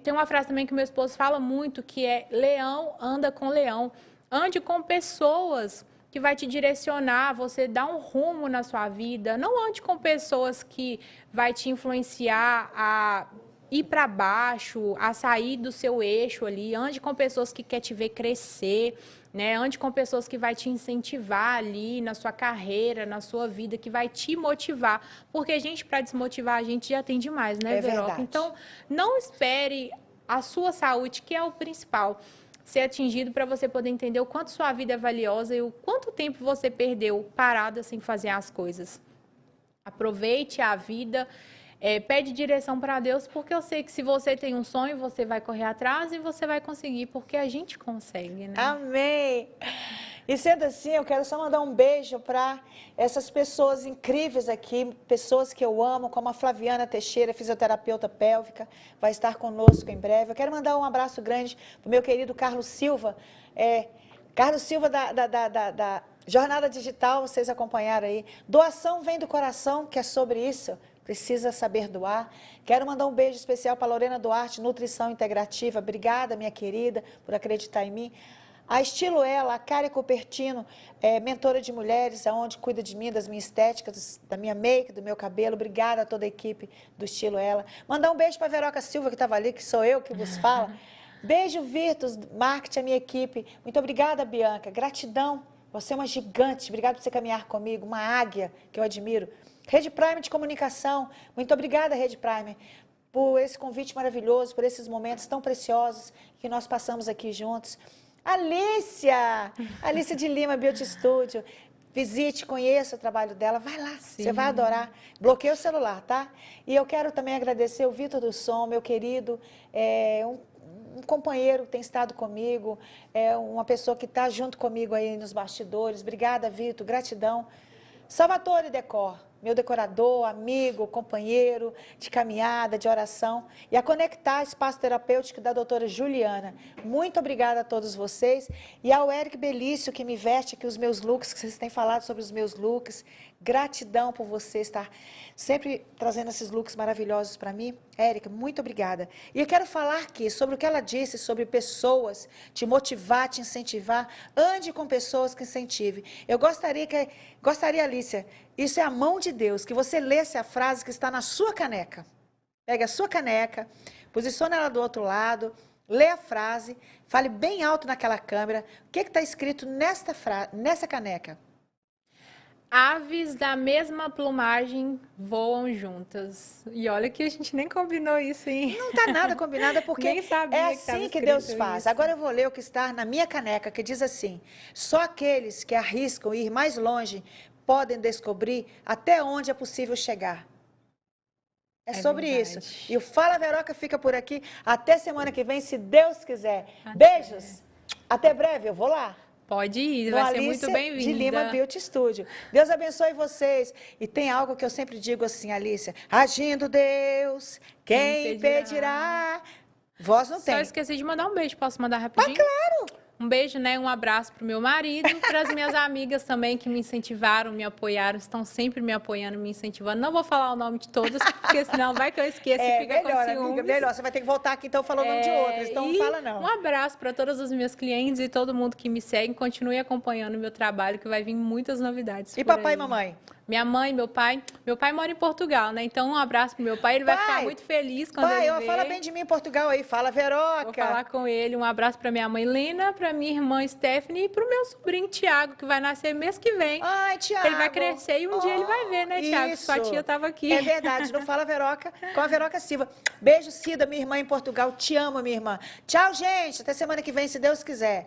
Tem uma frase também que meu esposo fala muito, que é leão anda com leão. Ande com pessoas que vai te direcionar, você dá um rumo na sua vida. Não ande com pessoas que vai te influenciar a ir para baixo, a sair do seu eixo ali. Ande com pessoas que querem te ver crescer, né? Ande com pessoas que vai te incentivar ali na sua carreira, na sua vida, que vai te motivar. Porque, gente, para desmotivar a gente já tem demais, né, Veroca? Verdade. Então, não espere a sua saúde, que é o principal, ser atingido para você poder entender o quanto sua vida é valiosa e o quanto tempo você perdeu parada sem fazer as coisas. Aproveite a vida. pede direção para Deus, porque eu sei que se você tem um sonho, você vai correr atrás e você vai conseguir, porque a gente consegue, né? Amém! E sendo assim, eu quero só mandar um beijo para essas pessoas incríveis aqui, pessoas que eu amo, como a Flaviana Teixeira, fisioterapeuta pélvica, vai estar conosco em breve. Eu quero mandar um abraço grande para o meu querido Carlos Silva, Carlos Silva da Jornada Digital, vocês acompanharam aí. Doação vem do coração, que é sobre isso. Precisa saber doar. Quero mandar um beijo especial para Lorena Duarte, Nutrição Integrativa. Obrigada, minha querida, por acreditar em mim. A Estilo Ela, a Kari Cupertino, mentora de mulheres, onde cuida de mim, das minhas estéticas, da minha make, do meu cabelo. Obrigada a toda a equipe do Estilo Ela. Mandar um beijo para a Veroca Silva, que estava ali, que sou eu que vos falo. Beijo, Virtus, Marketing, a minha equipe. Muito obrigada, Bianca. Gratidão. Você é uma gigante. Obrigada por você caminhar comigo. Uma águia, que eu admiro. Rede Prime de Comunicação. Muito obrigada, Rede Prime, por esse convite maravilhoso, por esses momentos tão preciosos que nós passamos aqui juntos. Alicia de Lima, Beauty Studio. Visite, conheça o trabalho dela, vai lá, Sim. você vai adorar. Bloqueia o celular, tá? E eu quero também agradecer o Vitor do Som, meu querido, um companheiro que tem estado comigo, uma pessoa que está junto comigo aí nos bastidores. Obrigada, Vitor, gratidão. Salvatore Decor, meu decorador, amigo, companheiro de caminhada, de oração, e a Conectar, espaço terapêutico da doutora Juliana. Muito obrigada a todos vocês. E ao Eric Belício, que me veste aqui os meus looks, que vocês têm falado sobre os meus looks. Gratidão por você estar sempre trazendo esses looks maravilhosos para mim. Érica, muito obrigada. E eu quero falar aqui sobre o que ela disse sobre pessoas, te motivar, te incentivar. Ande com pessoas que incentivem. Eu gostaria, Alicia, isso é a mão de Deus, que você lesse a frase que está na sua caneca. Pega a sua caneca, posiciona ela do outro lado, lê a frase, fale bem alto naquela câmera. O que está escrito nessa caneca? Aves da mesma plumagem voam juntas. E olha que a gente nem combinou isso, hein? Não está nada combinado, porque nem sabia é assim que Deus faz. Isso. Agora eu vou ler o que está na minha caneca, que diz assim: só aqueles que arriscam ir mais longe podem descobrir até onde é possível chegar. É sobre verdade. isso. E o Fala Veroca fica por aqui. Até semana que vem, se Deus quiser. Até. Beijos. Até breve, eu vou lá. Pode ir, vai ser muito bem-vinda. De Lima Beauty Studio. Deus abençoe vocês. E tem algo que eu sempre digo assim, Alicia: agindo Deus, quem impedirá? Voz não tem. Só esqueci de mandar um beijo. Posso mandar rapidinho? Claro! Um beijo, né? Um abraço para o meu marido, para as minhas amigas também que me incentivaram, me apoiaram, estão sempre me apoiando, me incentivando. Não vou falar o nome de todas, porque senão vai que eu esqueço e fica melhor, com ciúmes. amiga, melhor. Você vai ter que voltar aqui então falando o nome de outras, então não fala não. Um abraço para todos os meus clientes e todo mundo que me segue. Continue acompanhando o meu trabalho, que vai vir muitas novidades. E papai e mamãe? Minha mãe, meu pai mora em Portugal, né? Então um abraço pro meu pai, ele vai ficar muito feliz quando ele ver. Fala bem de mim em Portugal aí, fala Veroca. Vou falar com ele. Um abraço para minha mãe Lena, para minha irmã Stephanie e pro meu sobrinho Tiago, que vai nascer mês que vem. Ai, Tiago. Ele vai crescer e um dia ele vai ver, né, Tiago? Sua tia estava aqui. É verdade, não fala Veroca com a Veroca Silva. Beijo, Cida, minha irmã em Portugal. Te amo, minha irmã. Tchau, gente. Até semana que vem, se Deus quiser.